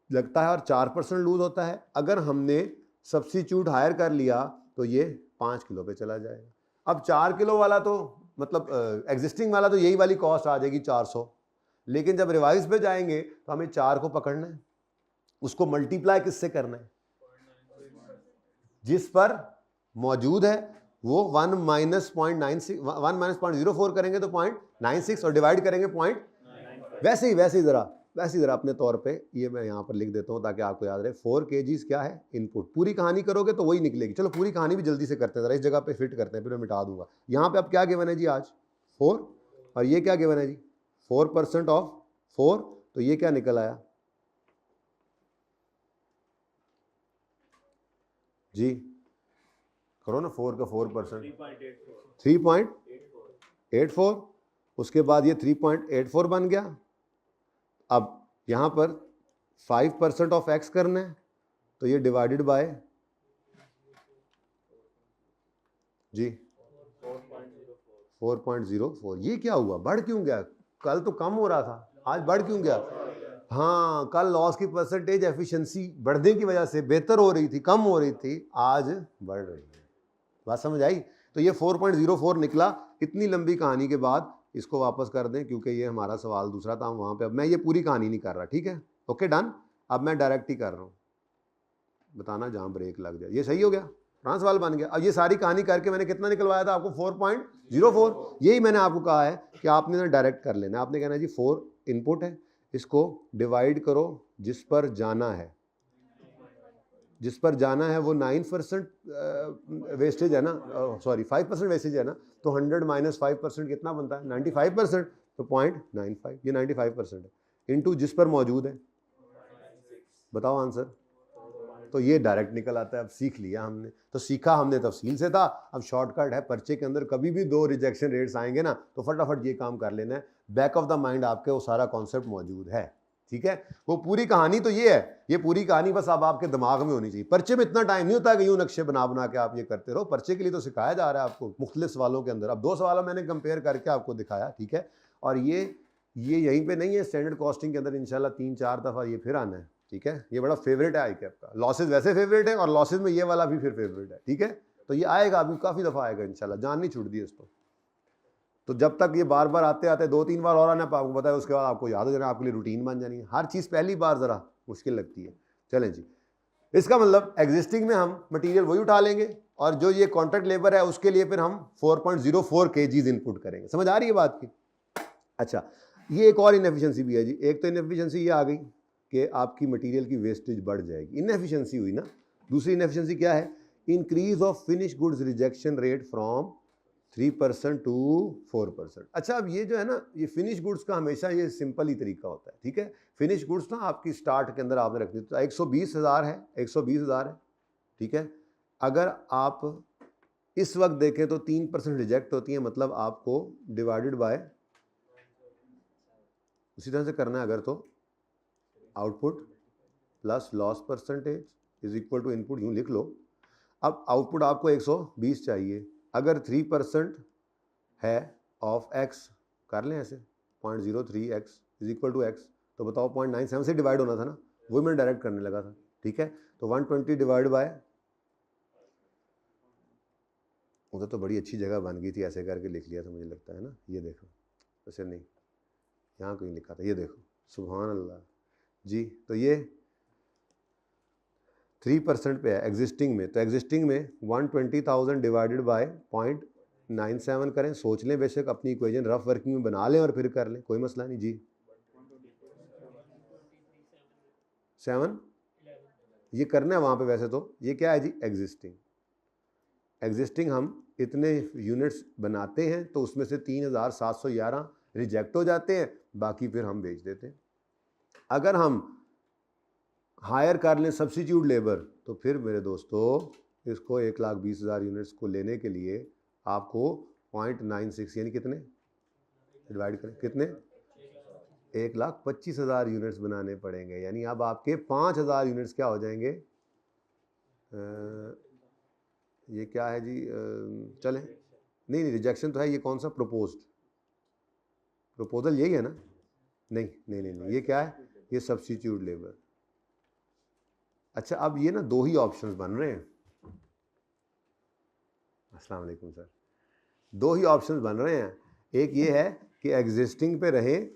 लगता है और 4% लूज होता है, अगर हमने सब्स्टिट्यूट हायर कर लिया तो ये 5 किलो पे चला जाएगा। अब 4 किलो वाला तो मतलब एग्जिस्टिंग वाला तो यही वाली कॉस्ट आ जाएगी 400, लेकिन जब रिवाइज पे जाएंगे तो हमें 4 को पकड़ना है, उसको मल्टीप्लाई किससे करना है, जिस पर मौजूद है वो 1 माइनस 0.04 करेंगे तो 0.96 और डिवाइड करेंगे वैसे ही जरा वैसे ज़रा अपने तौर पे ये मैं यहाँ पर लिख देता हूँ ताकि आपको याद रहे। 4 kgs क्या है इनपुट। पूरी कहानी करोगे तो वही निकलेगी। चलो पूरी कहानी भी जल्दी से करते हैं, ज़रा इस जगह पे फिट करते हैं, फिर मैं मिटा दूंगा। यहाँ पे अब क्या गिवन है जी आज 4, और ये क्या गिवन है जी 4% ऑफ 4, तो ये क्या निकल आया जी, करो ना 4 का 4%, 3.84। उसके बाद ये 3.84 बन गया। अब यहाँ पर 5% ऑफ x करना है, तो ये डिवाइडेड बाय जी 4.04। ये क्या हुआ, बढ़ क्यों गया? कल तो कम हो रहा था, आज बढ़ क्यों गया? हाँ, कल लॉस की परसेंटेज एफिशिएंसी बढ़ने की वजह से बेहतर हो रही थी, कम हो रही थी, आज बढ़ रही है। बात समझ आई? तो ये 4.04 निकला। इतनी लंबी कहानी के बाद इसको वापस कर दें, क्योंकि ये हमारा सवाल दूसरा था वहाँ पे। अब मैं ये पूरी कहानी नहीं कर रहा, ठीक है? Okay done. अब मैं डायरेक्ट ही कर रहा हूँ, बताना जहाँ ब्रेक लग जाए। ये सही हो गया, पुराना सवाल बन गया। अब ये सारी कहानी करके मैंने कितना निकलवाया था आपको 4.04। यही मैंने आपको कहा है कि आपने ना डायरेक्ट कर लेना। आपने कहना जी 4 इनपुट है, इसको डिवाइड करो जिस पर जाना है। जिस पर जाना है वो 9% वेस्टेज है ना, सॉरी 5% वेस्टेज है ना, तो 100 माइनस 5% कितना बनता है 95%, तो 0.95 ये 95% है, इनटू जिस पर मौजूद है। बताओ आंसर। तो ये डायरेक्ट निकल आता है। अब सीख लिया हमने, तो सीखा हमने तफसील से था। अब शॉर्टकट है, पर्चे के अंदर कभी भी 2 रिजेक्शन रेट्स आएंगे ना, तो फटाफट ये काम कर लेना है। बैक ऑफ द माइंड आपके वो सारा कॉन्सेप्ट मौजूद है, ठीक है? वो पूरी कहानी तो ये है, ये पूरी कहानी बस अब आपके दिमाग में होनी चाहिए। पर्चे में इतना टाइम नहीं होता कि यूं नक्शे बना बना के आप ये करते रहो। पर्चे के लिए तो सिखाया जा रहा है आपको मुख्तलिफ सवालों के अंदर। अब 2 सवालों मैंने कंपेयर करके आपको दिखाया, ठीक है? और ये यहीं पे नहीं है, स्टैंडर्ड कॉस्टिंग के अंदर इंशाल्लाह 3-4 दफ़ा ये फिर आना है, ठीक है? ये बड़ा फेवरेट है आईकैप का। लॉसेज वैसे फेवरेट है, और लॉसेज में ये वाला भी फिर फेवरेट है, ठीक है? तो ये आएगा, अभी काफ़ी दफ़ा आएगा इंशाल्लाह, जान नहीं छूट दी इसको। तो जब तक ये बार बार आते आते 2-3 बार और आना आपको पता है, उसके बाद आपको याद हो जाना, आपके लिए रूटीन बन जानी है। हर चीज़ पहली बार ज़रा मुश्किल लगती है। चलें जी, इसका मतलब एग्जिस्टिंग में हम मटेरियल वही उठा लेंगे, और जो ये कॉन्ट्रैक्ट लेबर है उसके लिए फिर हम 4.04 kgs इनपुट करेंगे। समझ आ रही है बात की? अच्छा, ये एक और इनएफिशिएंसी भी है जी। एक तो इनएफिशिएंसी ये आ गई कि आपकी मटेरियल की वेस्टेज बढ़ जाएगी, इनएफिशिएंसी हुई ना। दूसरी इनएफिशिएंसी क्या है? Increase of finish goods rejection rate from 3% to 4%। अच्छा, अब ये जो है ना, ये फिनिश गुड्स का हमेशा ये सिंपल ही तरीका होता है, ठीक है? फिनिश गुड्स ना आपकी स्टार्ट के अंदर आपने रखनी, तो 120,000 है, 120,000 है, ठीक है? अगर आप इस वक्त देखें तो 3% रिजेक्ट होती है, मतलब आपको डिवाइडेड बाय उसी तरह से करना है। अगर तो output plus loss percentage is equal to input, यूँ लिख लो। अब आउटपुट आपको 120 चाहिए, अगर 3% है ऑफ एक्स, कर लें ऐसे 0.03x is equal to x, तो बताओ 0.97 से डिवाइड होना था ना, वही मैं डायरेक्ट करने लगा था, ठीक है? तो 120 डिवाइड बाय, उधर तो बड़ी अच्छी जगह बन गई थी, ऐसे करके लिख लिया था मुझे लगता है ना। ये देखो, वैसे नहीं, यहाँ कहीं लिखा था, ये देखो, सुभान अल्लाह जी। तो ये 3% पे है एग्जिस्टिंग में, तो एग्जिस्टिंग में 120,000 डिवाइडेड बाय 0.97 करें। सोच लें, बेशक अपनी इक्वेशन रफ वर्किंग में बना लें और फिर कर लें, कोई मसला नहीं जी। 7 ये करना है वहाँ पे। वैसे तो ये क्या है जी, एग्जिस्टिंग। एग्जिस्टिंग हम इतने यूनिट्स बनाते हैं, तो उसमें से 3,711 रिजेक्ट हो जाते हैं, बाकी फिर हम बेच देते हैं। अगर हम हायर कर लें सब्स्टिट्यूट लेबर, तो फिर मेरे दोस्तों इसको 1,20,000 यूनिट्स को लेने के लिए आपको 0.96 यानी कितने डिवाइड करें, कितने 1,25,000 यूनिट्स बनाने पड़ेंगे। यानी अब आपके 5,000 यूनिट्स क्या हो जाएंगे? ये क्या है जी? चलें, नहीं रिजेक्शन तो है, ये कौन सा प्रपोजल यही है ना? नहीं नहीं नहीं नहीं, ये क्या है? ये सब्स्टिट्यूट लेबर। अच्छा, अब ये ना 2 ही ऑप्शंस बन रहे हैं। अस्सलाम वालेकुम सर। 2 ही ऑप्शंस बन रहे हैं। एक ये है कि एग्जिस्टिंग पे रहें,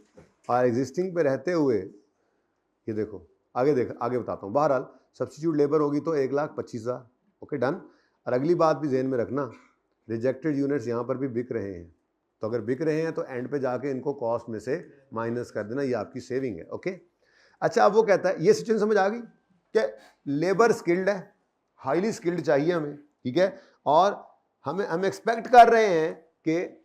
और एग्जिस्टिंग पे रहते हुए ये देखो, आगे बताता हूँ। बहरहाल सब्स्टिट्यूट लेबर होगी तो 1,25,000, ओके डन। और अगली बात भी जहन में रखना, रिजेक्टेड यूनिट्स यहाँ पर भी बिक रहे हैं, तो अगर बिक रहे हैं तो एंड पे जाके इनको कॉस्ट में से माइनस कर देना, ये आपकी सेविंग है। ओके, अच्छा अब वो कहता है, ये सिचुएशन समझ आ गई कि लेबर स्किल्ड है, हाईली स्किल्ड चाहिए हमें, ठीक है, और हम एक्सपेक्ट कर रहे हैं कि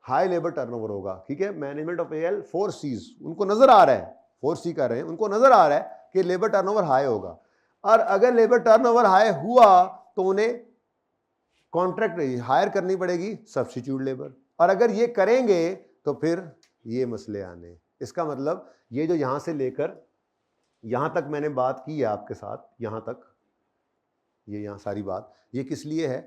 हाई लेबर टर्नओवर होगा, ठीक है। मैनेजमेंट ऑफ एएल 4Cs उनको नजर आ रहा है, 4C कर रहे हैं, उनको नजर आ रहा है कि लेबर टर्नओवर हाई होगा, और अगर लेबर टर्नओवर हाई हुआ तो उन्हें कॉन्ट्रैक्ट हायर करनी पड़ेगी सब्स्टिट्यूट लेबर, और अगर ये करेंगे तो फिर ये मसले आने। इसका मतलब ये जो यहां से लेकर यहां तक मैंने बात की है आपके साथ, यहां तक ये यहां सारी बात ये किस लिए है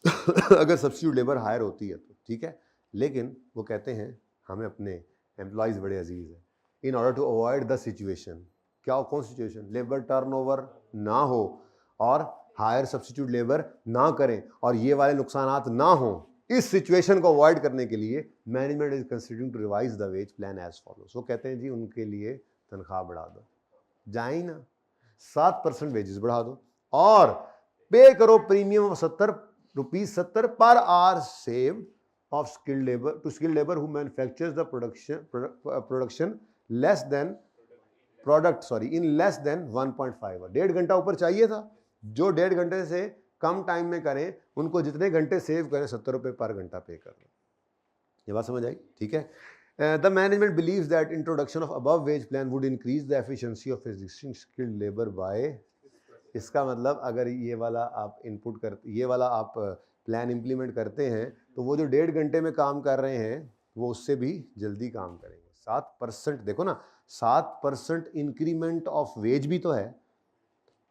अगर सब्स्टिट्यूट लेबर हायर होती है तो, ठीक है। लेकिन वो कहते हैं हमें अपने एम्प्लॉयज़ बड़े अजीज हैं, in order to avoid the situation, क्या कौन सिचुएशन, लेबर टर्नओवर ना हो और हायर सब्स्टिट्यूट लेबर ना करें और ये वाले नुकसानात ना हो, इस सिचुएशन को अवॉइड करने के लिए management is considering to revise the wage plan as follows. वो कहते हैं जी उनके लिए तनख्वाह बढ़ा दो, जाए ना 7% वेजेस बढ़ा दो और पे करो premium of ₹70 per hour saved of skilled labor to skilled labor who manufactures the production less than product in less than 1.5 hour। 1.5 घंटा ऊपर चाहिए था, जो 1.5 घंटे से कम टाइम में करें उनको जितने घंटे सेव करें ₹70 पर घंटा पे कर दें। ये बात समझ आई, ठीक है। The management believes that introduction of above wage plan would increase the efficiency of existing skilled labour by, इसका मतलब अगर ये वाला आप इनपुट कर, ये वाला आप प्लान इंप्लीमेंट करते हैं तो वो जो 1.5 घंटे में काम कर रहे हैं वो उससे भी जल्दी काम करेंगे। 7% देखो ना, 7% इंक्रीमेंट ऑफ वेज भी तो है,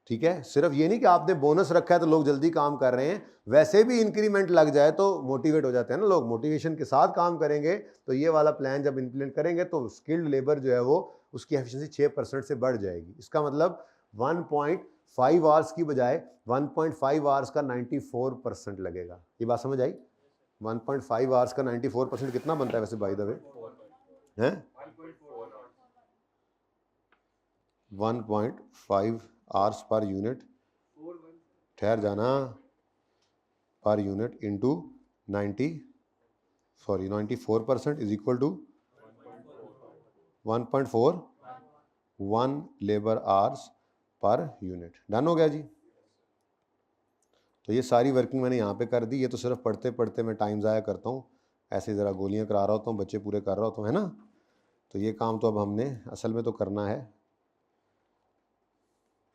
ठीक है। सिर्फ ये नहीं कि आपने बोनस रखा है तो लोग जल्दी काम कर रहे हैं, वैसे भी इंक्रीमेंट लग जाए तो मोटिवेट हो जाते हैं ना लोग, मोटिवेशन के साथ काम करेंगे। तो ये वाला प्लान जब इंप्लीमेंट करेंगे तो स्किल्ड लेबर जो है वो उसकी एफिशिएंसी 6% से बढ़ जाएगी। इसका मतलब 1.5 आवर्स की बजाय 1.5 आवर्स का 94% लगेगा। ये बात समझ आई? 1.5 आवर्स का 94% कितना बनता है वैसे बाय द वे? हैं 1.5 आवर्स पर यूनिट, ठहर जाना, per unit into 94% is equal to 1.41 labour hours per unit. Done हो गया जी। तो ये सारी वर्किंग मैंने यहाँ पे कर दी। ये तो सिर्फ पढ़ते पढ़ते मैं टाइम ज़ाया करता हूँ, ऐसे ज़रा गोलियाँ करा रहा होता हूँ, बच्चे पूरे कर रहा होता हूँ, है ना। तो ये काम तो अब हमने असल में तो करना है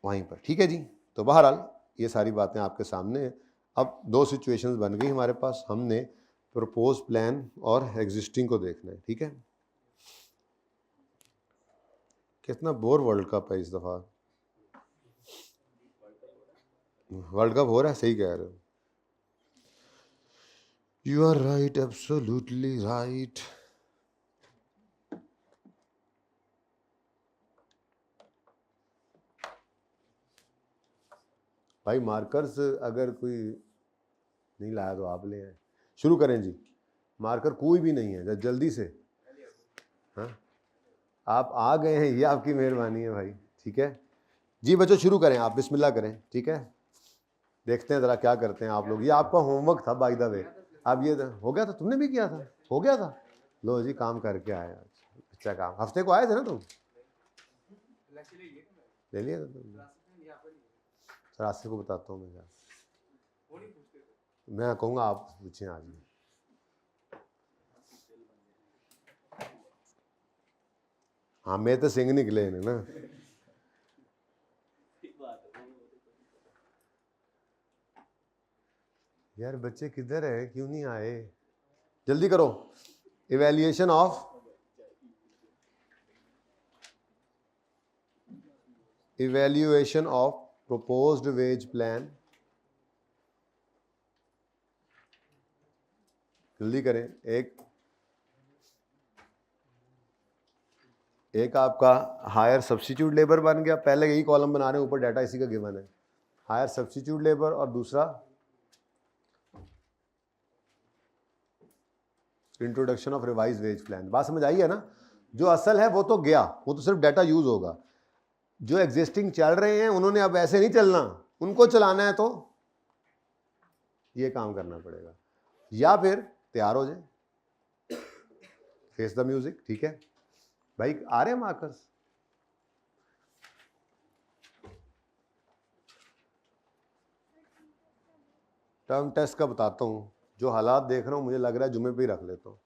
वहीं पर, ठीक है जी। तो बहरहाल ये सारी बातें आपके सामने हैं। अब 2 सिचुएशंस बन गई हमारे पास, हमने प्रपोज प्लान और एग्जिस्टिंग को देखना है, ठीक है। कितना बोर वर्ल्ड कप है इस दफ़ा, वर्ल्ड कप हो रहा है, सही कह रहे हो, you are right, absolutely right. भाई मार्कर्स अगर कोई नहीं लाया तो आप ले आए। शुरू करें जी। मार्कर कोई भी नहीं है, जल्दी से। हाँ आप आ गए हैं, ये आपकी मेहरबानी है भाई, ठीक है जी। बच्चों शुरू करें, आप बिस्मिल्लाह करें, ठीक है। देखते हैं ज़रा क्या करते हैं आप लोग। ये आपका होमवर्क था बाय द वे। अब ये हो गया था, तुमने भी किया था, हो गया था। लो जी काम करके आए आज, अच्छा काम। हफ्ते को आए थे ना तुम, ले लिया था तुमने? रास्ते को बताता हूँ मैं कहूँगा आप पूछें आज में। हाँ मैं तो सिंह निकले हैं ना। यार बच्चे किधर है, क्यों नहीं आए? जल्दी करो। Evaluation of proposed wage plan। जल्दी करें। एक आपका हायर सब्स्टिट्यूट लेबर बन गया, पहले यही कॉलम बना रहे हैं, ऊपर डाटा इसी का गिवन है, हायर सब्स्टिट्यूट लेबर, और दूसरा introduction of revise wage plan. बात समझ आई है ना? जो असल है वो तो गया, वो तो सिर्फ डाटा यूज होगा। जो एग्जिस्टिंग चल रहे हैं उन्होंने अब ऐसे नहीं चलना, उनको चलाना है तो ये काम करना पड़ेगा, या फिर तैयार हो जाए। फेस द म्यूजिक, ठीक है भाई, आ रहे हैं मार्कर्स? टर्म टेस्ट का बताता हूँ, जो हालात देख रहा हूँ मुझे लग रहा है जुमे पे ही रख लेता हूँ,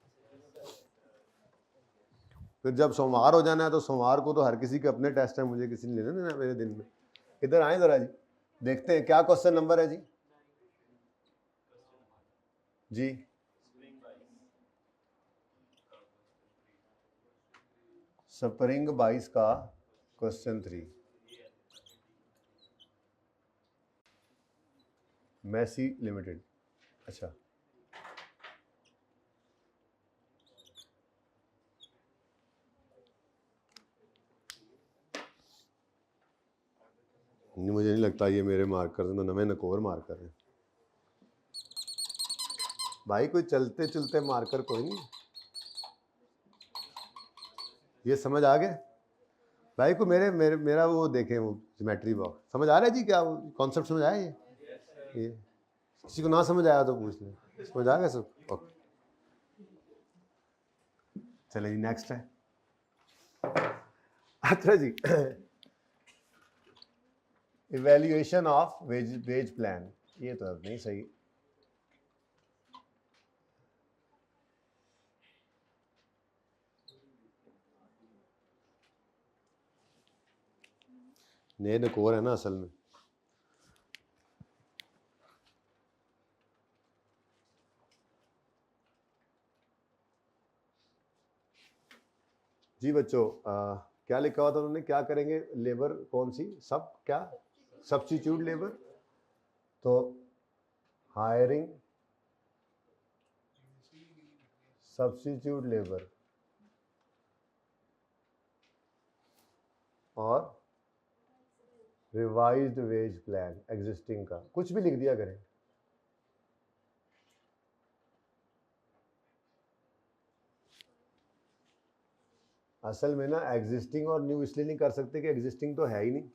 फिर जब सोमवार हो जाना है तो सोमवार को तो हर किसी के अपने टेस्ट है, मुझे किसी ने लेने देना मेरे दिन में। इधर आए जरा जी, देखते हैं क्या क्वेश्चन नंबर है जी। जी स्प्रिंग 22 का क्वेश्चन 3, मैसी लिमिटेड। अच्छा मुझे नहीं लगता ये मेरे मार्कर हैं, तो नवे नकोर मार्कर हैं भाई, कोई चलते चलते मार्कर कोई नहीं। ये समझ आ गया भाई को? मेरे मेरे मेरा वो देखें, वो ज्योमेट्री बॉक्स समझ आ रहा है जी? क्या कॉन्सेप्ट समझ आया? ये किसी को ना समझ आया तो पूछ लें, समझ आ गया सब? ओके चले जी, नेक्स्ट है। अच्छा जी, इवेल्युएशन ऑफ वेज प्लान, ये तो अब नहीं सही। नए नकोर है ना असल में। जी बच्चों, क्या लिखा हुआ था उन्होंने? क्या करेंगे? लेबर कौन सी? सब क्या? Substitute labour. तो हायरिंग सब्स्टिट्यूट लेबर और रिवाइज्ड वेज प्लान एग्जिस्टिंग का, कुछ भी लिख दिया करें। असल में ना एग्जिस्टिंग और न्यू इसलिए नहीं कर सकते कि एग्जिस्टिंग तो है ही नहीं।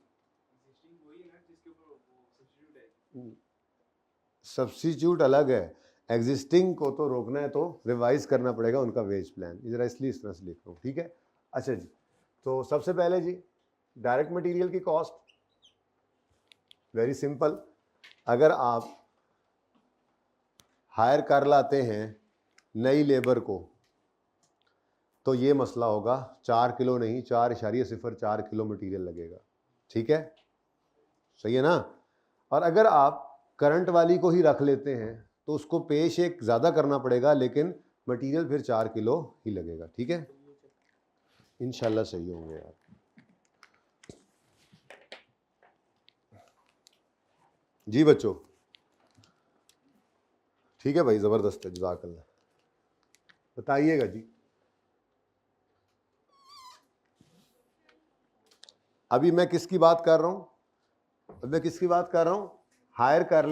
सब्स्टिट्यूट अलग है, एग्जिस्टिंग को तो रोकना है तो रिवाइज करना पड़ेगा उनका वेज प्लान, जरा इसलिए इस तरह से लिख रहा हूँ, ठीक है। अच्छा जी, तो सबसे पहले जी डायरेक्ट मटेरियल की कॉस्ट, वेरी सिंपल। अगर आप हायर कर लाते हैं नई लेबर को तो ये मसला होगा, 4 किलो नहीं 4.04 किलो मटेरियल लगेगा, ठीक है, सही है ना। और अगर आप करंट वाली को ही रख लेते हैं तो उसको पेश एक ज़्यादा करना पड़ेगा, लेकिन मटेरियल फिर 4 किलो ही लगेगा, ठीक है। इंशाल्लाह सही होंगे यार। जी बच्चों, ठीक है भाई, ज़बरदस्त है, जज़ाकल्लाह। बताइएगा जी, अभी मैं किसकी बात कर रहा हूँ? मैं किसकी बात कर रहा हूँ? हायर कर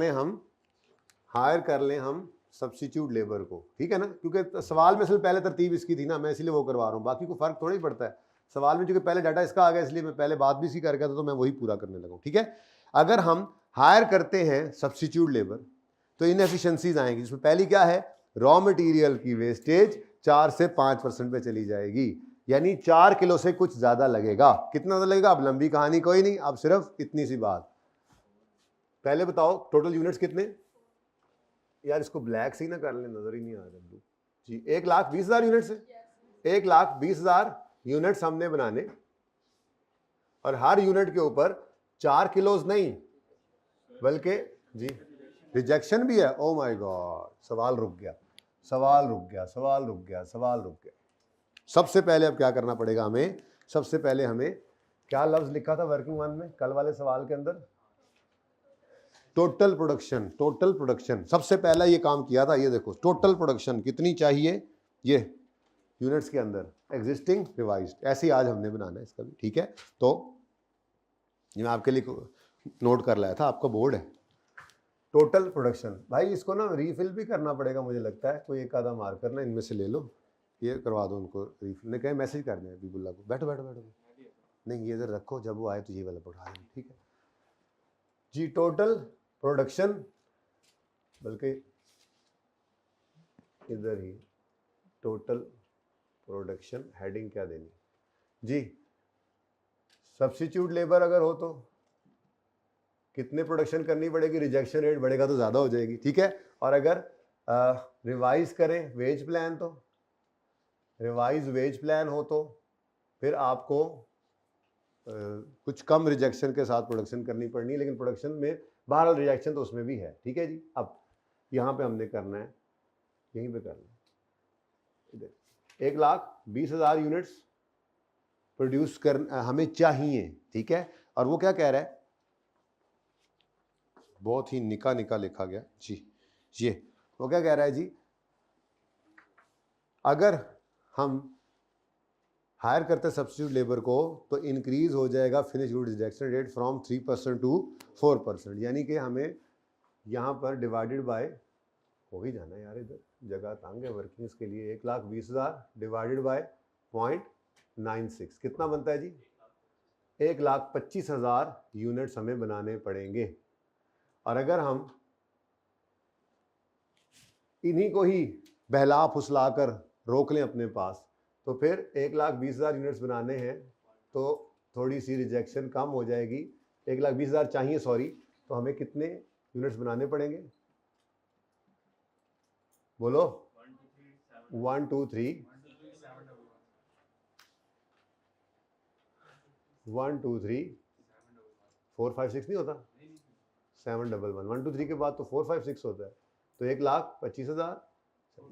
लें हम सब्स्टिट्यूट लेबर को, ठीक है ना, क्योंकि सवाल में सिर्फ पहले तरतीब इसकी थी ना, मैं इसलिए वो करवा रहा हूँ, बाकी को फर्क थोड़ा ही पड़ता है। सवाल में क्योंकि पहले डाटा इसका आ गया इसलिए मैं पहले बात भी इसी कर गया था, तो मैं वही पूरा करने लगा, ठीक है। अगर हम हायर करते हैं सब्स्टिट्यूट लेबर तो इनएफिशिएंसीज आएंगी, जिसमें पहली क्या है? रॉ मटेरियल की वेस्टेज 4 से 5% पे चली जाएगी, यानी 4 किलो से कुछ ज्यादा लगेगा। कितना लगेगा? अब लंबी कहानी कोई नहीं, अब सिर्फ इतनी सी बात। पहले बताओ टोटल यूनिट्स कितने? यार इसको ब्लैक से ही ना कर ले, नजर ही नहीं आ रहा ब्लू जी। 1,20,000 यूनिट्स है, 1,20,000 यूनिट्स हमने बनाने, और हर यूनिट के ऊपर 4 किलोज नहीं बल्कि जी रिजेक्शन भी है। ओ माय गॉड, सवाल रुक गया। सबसे पहले अब क्या करना पड़ेगा हमें? सबसे पहले हमें क्या लफ्ज लिखा था वर्किंग वन में कल वाले सवाल के अंदर? Total production. सबसे पहला ये काम किया था, ये देखो टोटल प्रोडक्शन कितनी चाहिए, ये यूनिट्स के अंदर एग्जिस्टिंग रिवाइज्ड, ऐसे ही आज हमने बनाना है इसका भी, ठीक है। तो ये मैं आपके लिए नोट कर लाया था, आपका बोर्ड है। टोटल प्रोडक्शन, भाई इसको ना रीफिल भी करना पड़ेगा मुझे लगता है, कोई एक आधा मार्कर ना इनमें से ले लो, ये करवा दो उनको रीफिल। ने कहे मैसेज कर दें बीबुल्ला को, बैठो नहीं ये इधर रखो, जब वो आए तो ये वाला पढ़ा दें, ठीक है जी। टोटल प्रोडक्शन, बल्कि इधर ही टोटल प्रोडक्शन हेडिंग क्या देनी जी, सब्स्टिट्यूट लेबर अगर हो तो कितने प्रोडक्शन करनी पड़ेगी, रिजेक्शन रेट बढ़ेगा तो ज़्यादा हो जाएगी, ठीक है। और अगर रिवाइज करें वेज प्लान, तो रिवाइज वेज प्लान हो तो फिर आपको कुछ कम रिजेक्शन के साथ प्रोडक्शन करनी पड़नी है, लेकिन प्रोडक्शन में बहरहाल रिजेक्शन तो उसमें भी है, ठीक है जी। अब यहाँ पे हमने करना है, यहीं पे करना है, 1,20,000 यूनिट्स प्रोड्यूस कर हमें चाहिए, ठीक है। और वो क्या कह रहा है, बहुत ही निका निका लिखा गया जी, ये वो क्या कह रहा है जी, अगर हम हायर करते सब्स्टिट्यूट लेबर को तो इंक्रीज हो जाएगा finish good rejection rate from 3% to 4%, यानी कि हमें यहाँ पर डिवाइडेड बाय हो ही जाना है यार, इधर जगह तंग है वर्किंग्स के लिए। 1,20,000 डिवाइडेड बाय 0.96 कितना बनता है जी, 1,25,000 यूनिट्स हमें बनाने पड़ेंगे। और अगर हम इन्हीं को ही बहला फुसला कर रोक लें अपने पास, तो फिर 1,20,000 यूनिट्स बनाने हैं तो थोड़ी सी रिजेक्शन कम हो जाएगी। 1,20,000 चाहिए, सॉरी, तो हमें कितने यूनिट्स बनाने पड़ेंगे, बोलो। 1 2 3 1 2 3 4 5 6 नहीं होता, 711 1 2 3 के बाद तो 4 5 6 होता है, तो 1,25,000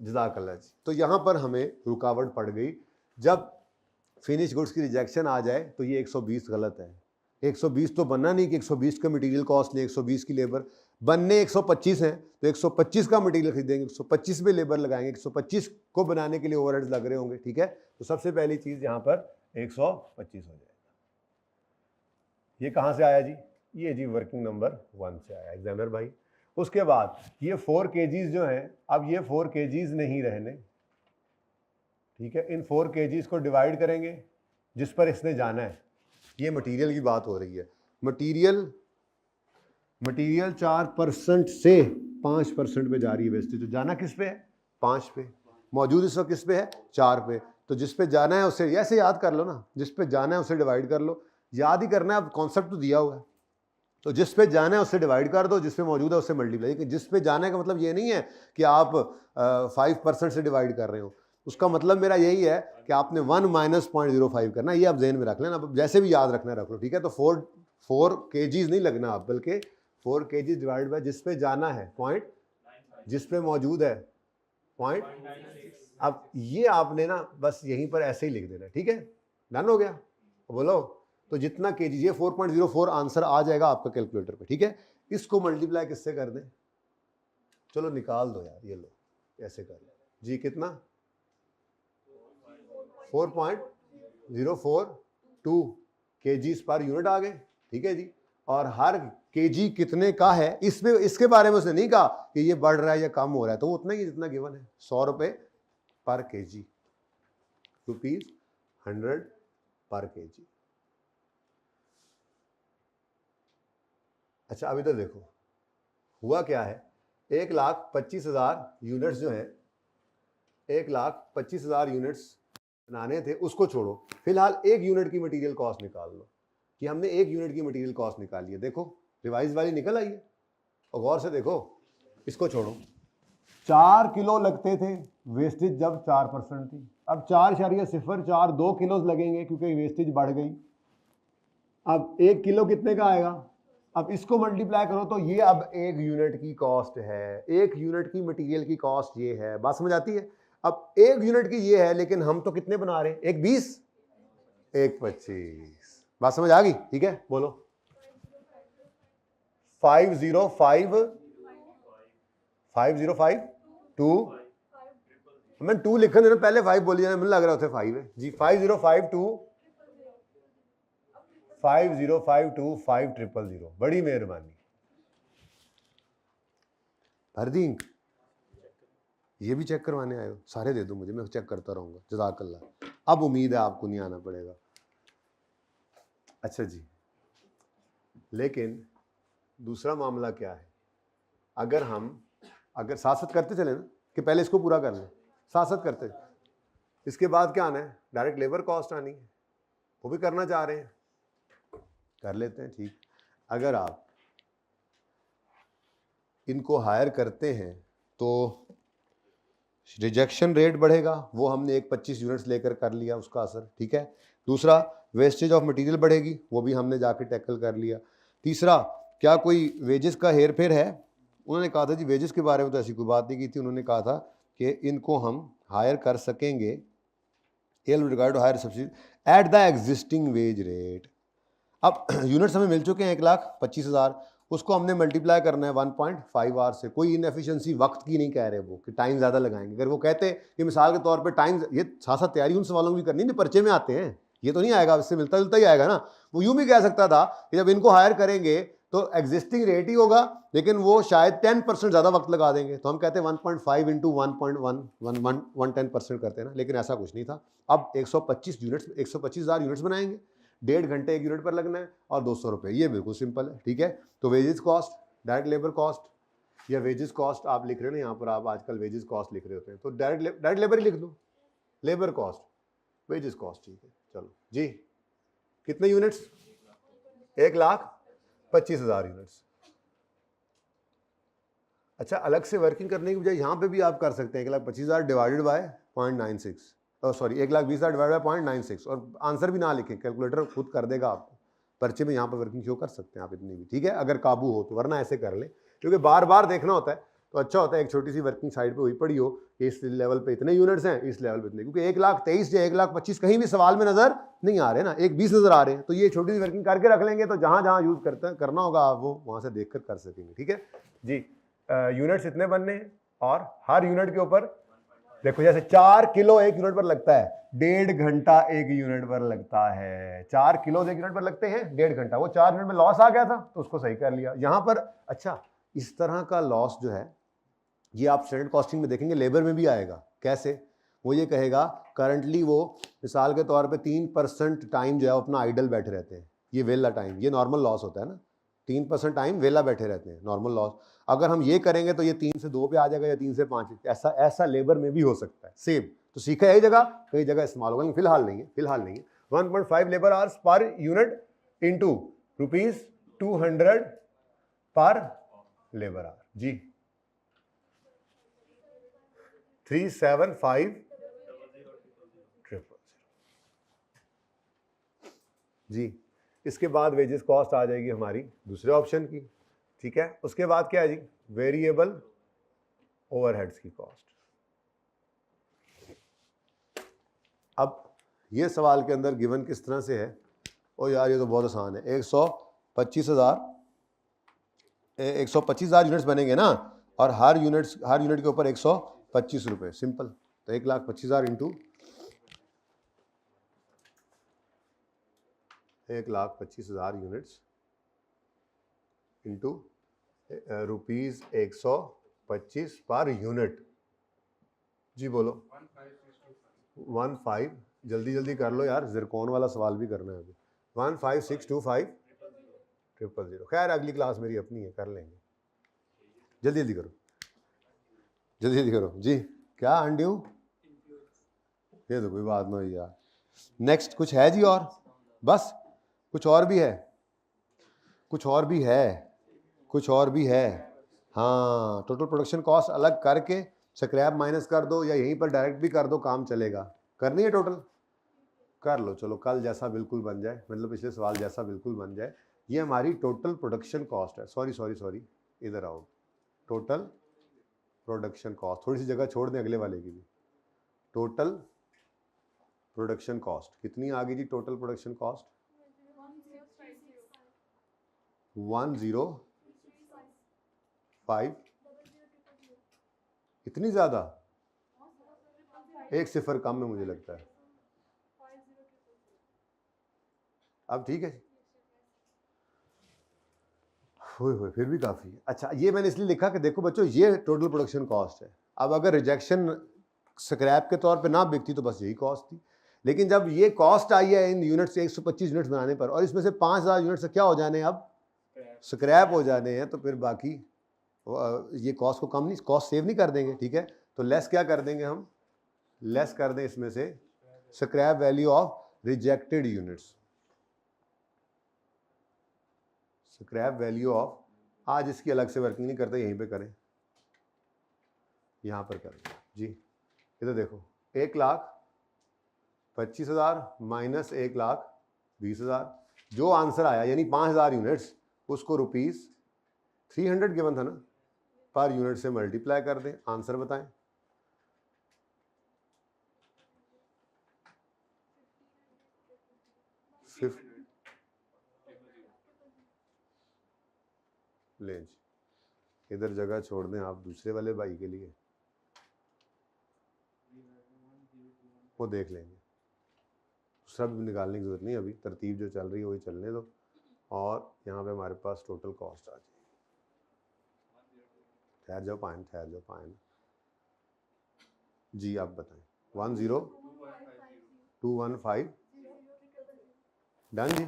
जज़ाकल्लाह जी। तो यहाँ पर हमें रुकावट पड़ गई, जब फिनिश गुड्स की रिजेक्शन आ जाए तो ये 120 गलत है। 120 तो बनना नहीं कि 120 का मटेरियल कॉस्ट ले, 120 की लेबर, बनने 125 हैं तो 125 का मटेरियल खरीदेंगे, 125 पे लेबर लगाएंगे, 125 को बनाने के लिए ओवरहेड्स लग रहे होंगे, ठीक है। तो सबसे पहली चीज़ यहाँ पर 125 हो जाएगा। ये कहाँ से आया जी, ये जी वर्किंग नंबर 1 से आया एग्जामिनर भाई। उसके बाद ये 4 kgs जो हैं, अब ये 4 kgs नहीं रहने, ठीक है। इन 4 kgs को डिवाइड करेंगे जिस पर इसने जाना है, ये मटेरियल की बात हो रही है। मटेरियल 4% से 5% पे जा रही है वेस्टेज, तो जाना किस पे है, 5 पे, मौजूद इस वक्त किस पे है, 4 पे। तो जिस पे जाना है उससे ऐसे याद कर लो ना, जिस पे जाना है उससे डिवाइड कर लो, याद ही करना है, अब कॉन्सेप्ट तो दिया हुआ है। तो जिस पे जाना है उससे डिवाइड कर दो, जिस पे मौजूद है उससे मल्टीप्लाई। लेकिन जिस पे जाने का मतलब ये नहीं है कि आप 5% से डिवाइड कर रहे हो, उसका मतलब मेरा यही है कि आपने 1 माइनस 0.05 करना, ये आप जहन में रख लेना, जैसे भी याद रखना रख लो, ठीक है। तो 4 kgs नहीं लगना आप, बल्कि 4 kgs डिवाइड बाय जिस पे जाना है पॉइंट, जिस पे मौजूद है पॉइंट। अब ये आपने ना बस यहीं पर ऐसे ही लिख देना, ठीक है, डन हो गया। बोलो, तो जितना kg, ये 4.04 आंसर आ जाएगा आपका कैलकुलेटर पे, ठीक है। इसको मल्टीप्लाई किससे कर दें, चलो निकाल दो यार, ये लो ऐसे कर जी, कितना 4.042 kgs पर यूनिट आ गए, ठीक है जी। और हर kg कितने का है, इसमें इसके बारे में उसने नहीं कहा कि ये बढ़ रहा है या कम हो रहा है, तो उतना ही जितना गिवन है, 100 रुपए पर kg, ₹100 पर kg। अच्छा, अब इधर देखो हुआ क्या है, 1,25,000 यूनिट्स जो है, 1,25,000 यूनिट्स बनाने थे, उसको छोड़ो, फिलहाल 1 यूनिट की मटेरियल कॉस्ट निकाल लो, कि हमने 1 यूनिट की मटेरियल कॉस्ट निकाली है। देखो रिवाइज वाली निकल आई है, और गौर से देखो, इसको छोड़ो, 4 किलो लगते थे वेस्टेज जब 4% थी, अब 4.04 2 किलोज लगेंगे क्योंकि वेस्टेज बढ़ गई। अब 1 किलो कितने का आएगा, अब इसको मल्टीप्लाई करो तो ये अब 1 यूनिट की कॉस्ट है, 1 यूनिट की मटेरियल की कॉस्ट ये है, बात समझ आती है। अब 1 यूनिट की ये है, लेकिन हम तो कितने बना रहे हैं, 1.20 1.25, बात समझ आ गई, ठीक है। बोलो 505 2, मैं 2 लिखा देना, पहले 5 बोली जाना, मुझे लग रहा है 5 है जी। 505250500, बड़ी मेहरबानी। हरदीन, ये भी चेक करवाने आए हो, सारे दे दो मुझे, मैं चेक करता रहूंगा, जज़ाकल्लाह। अब उम्मीद है आपको नहीं आना पड़ेगा। अच्छा जी, लेकिन दूसरा मामला क्या है, अगर साथ साथ करते चले ना, कि पहले इसको पूरा कर लें, साथ साथ करते, इसके बाद क्या आना है, डायरेक्ट लेबर कॉस्ट आनी है, वो भी करना चाह रहे हैं, कर लेते हैं, ठीक। अगर आप इनको हायर करते हैं तो रिजेक्शन रेट बढ़ेगा, वो हमने एक 25 यूनिट्स लेकर कर लिया उसका असर, ठीक है। दूसरा, वेस्टेज ऑफ मटेरियल बढ़ेगी, वो भी हमने जाके टैकल कर लिया। तीसरा, क्या कोई वेजेस का हेर फेर है, उन्होंने कहा था जी वेजेस के बारे में तो ऐसी कोई बात नहीं की थी, उन्होंने कहा था कि इनको हम हायर कर सकेंगे regard to hire subsidy at the existing wage rate. अब यूनिट्स हमें मिल चुके हैं 1,25,000, उसको हमने मल्टीप्लाई करना है 1.5 आवर से। कोई इनएफिशिएंसी वक्त की नहीं कह रहे वो कि टाइम ज़्यादा लगाएंगे। अगर वो कहते कि मिसाल के तौर पे टाइम, ये साथ साथ तैयारी उन सवालों की भी करनी, नहीं पर्चे में आते हैं, ये तो नहीं आएगा, इससे मिलता जुलता ही आएगा ना। वो यूँ भी कह सकता था कि जब इनको हायर करेंगे तो एग्जिस्टिंग रेट ही होगा, लेकिन वो शायद 10% ज़्यादा वक्त लगा देंगे, तो हम कहते हैं 1.5 इंटू 1.1 करते हैं ना, लेकिन ऐसा कुछ नहीं था। अब 125,000 यूनिट्स बनाएंगे, 1.5 घंटे एक यूनिट पर लगना है और 200 रुपये, ये बिल्कुल सिंपल है, ठीक है। तो wages cost, direct labour cost या वेजेस कॉस्ट आप लिख रहे हो ना यहाँ पर, आप आजकल वेजेस कॉस्ट लिख रहे होते हैं, तो डायरेक्ट लेबर ही लिख दो, लेबर कॉस्ट वेजेस कॉस्ट, ठीक है। चलो जी, कितने यूनिट्स, 1,25,000 यूनिट्स। अच्छा, अलग से वर्किंग करने की बजाय यहाँ पे भी आप कर सकते हैं 1,25,000 divided by 0.96, sorry 1,20,000 divided by 0.96, और आंसर भी ना लिखें, कैलकुलेटर खुद कर देगा आपको। पर्चे में यहाँ पर वर्किंग शो कर सकते हैं आप इतनी भी, ठीक है, अगर काबू हो तो, वरना ऐसे कर लें, क्योंकि बार बार देखना होता है तो अच्छा होता है एक छोटी सी वर्किंग साइड पे हुई पड़ी हो कि इस लेवल पे इतने यूनिट्स हैं, इस लेवल पे इतने, क्योंकि 1,23,000 या 1,25,000 कहीं भी सवाल में नजर नहीं आ रहे ना, 1,20,000 नजर आ रहे हैं, तो ये छोटी सी वर्किंग करके रख लेंगे, तो जहां जहां यूज करना होगा आप वो वहां से देखकर कर सकेंगे, ठीक है जी। यूनिट्स इतने बनने हैं, और हर यूनिट के ऊपर देखो, जैसे 4 किलो एक यूनिट पर लगता है, 1.5 घंटा एक यूनिट पर लगता है, 4 किलो एक यूनिट पर लगते हैं 1.5 घंटा, वो 4 यूनिट में लॉस आ गया था तो उसको सही कर लिया यहाँ पर। अच्छा, इस तरह का लॉस जो है ये आप स्टैंडर्ड कॉस्टिंग में देखेंगे, लेबर में भी आएगा। कैसे, वो ये कहेगा करंटली वो मिसाल के तौर पे 3% टाइम जो है अपना आइडल बैठे रहते हैं, ये वेला टाइम, ये नॉर्मल लॉस होता है ना, 3% टाइम वेला बैठे रहते हैं, नॉर्मल लॉस। अगर हम ये करेंगे तो ये 3 से 2 पे आ जाएगा या 3 से 5, ऐसा लेबर में भी हो सकता है सेम। तो सीखा यही जगह, कई जगह इस्तेमाल होगा, फिलहाल नहीं है। 1.5 labour hours per unit into ₹200 पर लेबर आवर जी, 375,000 जी। इसके बाद वेजेस कॉस्ट आ जाएगी हमारी दूसरे ऑप्शन की, ठीक है। उसके बाद क्या है जी, वेरिएबल ओवरहेड्स की कॉस्ट। अब ये सवाल के अंदर गिवन किस तरह से है, ओ यार ये तो बहुत आसान है, 125,000 यूनिट्स बनेंगे ना, और हर यूनिट के ऊपर 125 रुपये, सिंपल। तो 1,25,000 into 1,25,000 units into ₹125 per unit जी, बोलो 15, जल्दी कर लो यार, ज़िरकॉन वाला सवाल भी करना है अभी। 15625,000। खैर अगली क्लास मेरी अपनी है, कर लेंगे, जल्दी करो जी। क्या अनड्यू, ये तो कोई बात नहीं यार। नेक्स्ट कुछ है जी, और बस कुछ और भी है। हाँ, टोटल प्रोडक्शन कॉस्ट अलग करके स्क्रैप माइनस कर दो, या यहीं पर डायरेक्ट भी कर दो, काम चलेगा। करनी है टोटल, कर लो, चलो कल जैसा बिल्कुल बन जाए, मतलब पिछले सवाल जैसा बिल्कुल बन जाए। ये हमारी टोटल प्रोडक्शन कॉस्ट है, सॉरी इधर आओ, टोटल प्रोडक्शन कॉस्ट, थोड़ी सी जगह छोड़ दें अगले वाले की भी। टोटल प्रोडक्शन कॉस्ट कितनी आ गई जी, टोटल प्रोडक्शन कॉस्ट 105, इतनी ज्यादा, एक सिफर कम है मुझे लगता है। अब ठीक है, फिर भी काफी है। अच्छा, ये मैंने इसलिए लिखा कि देखो बच्चों, ये टोटल प्रोडक्शन कॉस्ट है। अब अगर रिजेक्शन स्क्रैप के तौर पे ना बिकती तो बस यही कॉस्ट थी, लेकिन जब ये कॉस्ट आई है इन यूनिट से 125 यूनिट्स बनाने पर, और इसमें से 5,000 यूनिट से क्या हो जाने, अब स्क्रैप हो जाने हैं, तो फिर बाकी ये कॉस्ट को कम नहीं, कॉस्ट सेव नहीं कर देंगे, ठीक है। तो लेस क्या कर देंगे हम, लेस कर दें इसमें से scrap value of rejected units, scrap value of, आज इसकी अलग से वर्किंग नहीं करते, यहीं पे करें, यहां पर करें जी। इधर देखो 1,25,000 माइनस 1,20,000, जो आंसर आया यानी 5,000 यूनिट्स, उसको ₹300 गिवन था ना, पर यूनिट से मल्टीप्लाई कर दें, आंसर बताएं। लेंज इधर जगह छोड़ दें आप दूसरे वाले भाई के लिए, वो देख लेंगे, सब निकालने की जरूरत नहीं, अभी तरतीब जो चल रही है वही चलने दो। और यहाँ पे हमारे पास टोटल कॉस्ट आ जाएगी, ठहर जाओ पाएन जी, आप बताएं। 10,215 डन जी।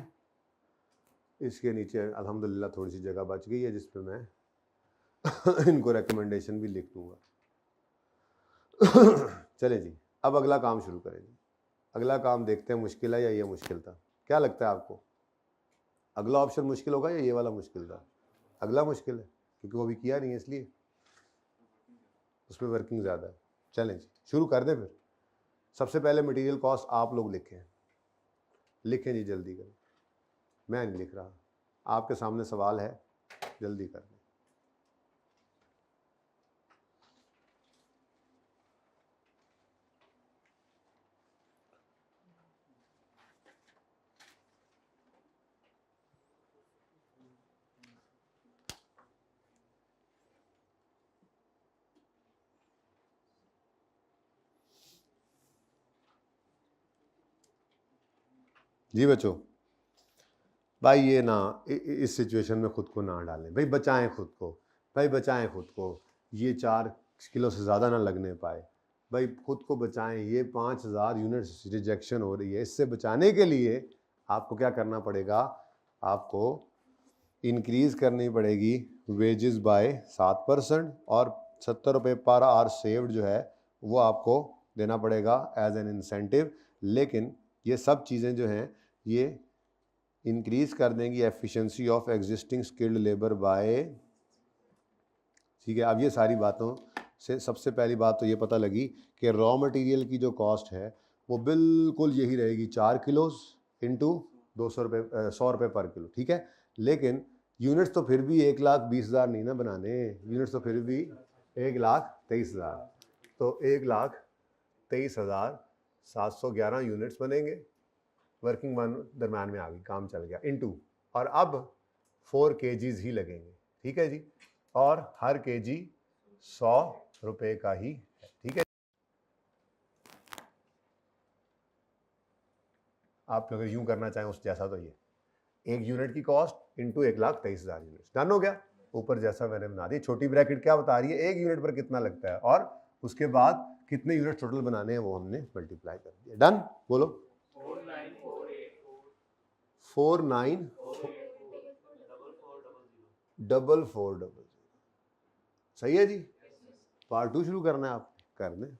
इसके नीचे अल्हम्दुलिल्लाह थोड़ी सी जगह बच गई है जिस पे मैं इनको रिकमेंडेशन भी लिख दूंगा। चले जी, अब अगला काम शुरू करें जी। अगला काम देखते हैं मुश्किल है या ये मुश्किल था, क्या लगता है आपको? अगला ऑप्शन मुश्किल होगा या ये वाला मुश्किल था? अगला मुश्किल है, क्योंकि वो अभी किया नहीं है इसलिए, उसमें वर्किंग ज़्यादा है। चलें जी, शुरू कर दें फिर। सबसे पहले मटेरियल कॉस्ट आप लोग लिखें जी, जल्दी करें, मैं नहीं लिख रहा, आपके सामने सवाल है, जल्दी कर दें। जी बच्चों, भाई ये ना इस सिचुएशन में खुद को ना डालें भाई, बचाएं खुद को, भाई बचाएं खुद को, ये 4 किलो से ज़्यादा ना लगने पाए भाई, खुद को बचाएं। ये 5,000 यूनिट्स रिजेक्शन हो रही है, इससे बचाने के लिए आपको क्या करना पड़ेगा? आपको इंक्रीज़ करनी पड़ेगी वेजेस बाय 7% और 70 रुपये पर आवर सेव्ड जो है वो आपको देना पड़ेगा एज एन इंसेंटिव। लेकिन ये सब चीज़ें जो हैं ये इंक्रीज कर देंगी efficiency of existing skilled labour bye, ठीक है। अब ये सारी बातों से सबसे पहली बात तो ये पता लगी कि रॉ मटेरियल की जो कॉस्ट है वो बिल्कुल यही रहेगी, 4 किलोज इंटू 100 रुपये पर किलो, ठीक है। लेकिन यूनिट्स तो फिर भी 1,20,000 नहीं ना बनाने, यूनिट्स तो फिर भी 1,23,000, तो 1,23,711 यूनिट्स बनेंगे। वर्किंग वन दरम्यान में आ गई, काम चल गया, इनटू, और अब 4 kgs ही लगेंगे, ठीक है जी, और हर kg 100 रुपये का ही है, ठीक है। आप अगर यूं करना चाहें उस जैसा, तो ये 1 यूनिट की कॉस्ट इंटू 1,23,000 यूनिट, डन हो गया। ऊपर जैसा मैंने बना दी, छोटी ब्रैकेट क्या बता रही है, 1 यूनिट पर कितना लगता है और उसके बाद कितने यूनिट टोटल बनाने हैं वो हमने मल्टीप्लाई कर दिया, डन। बोलो 494400, सही है जी। पार्ट 2 शुरू करना है आप, कर दें।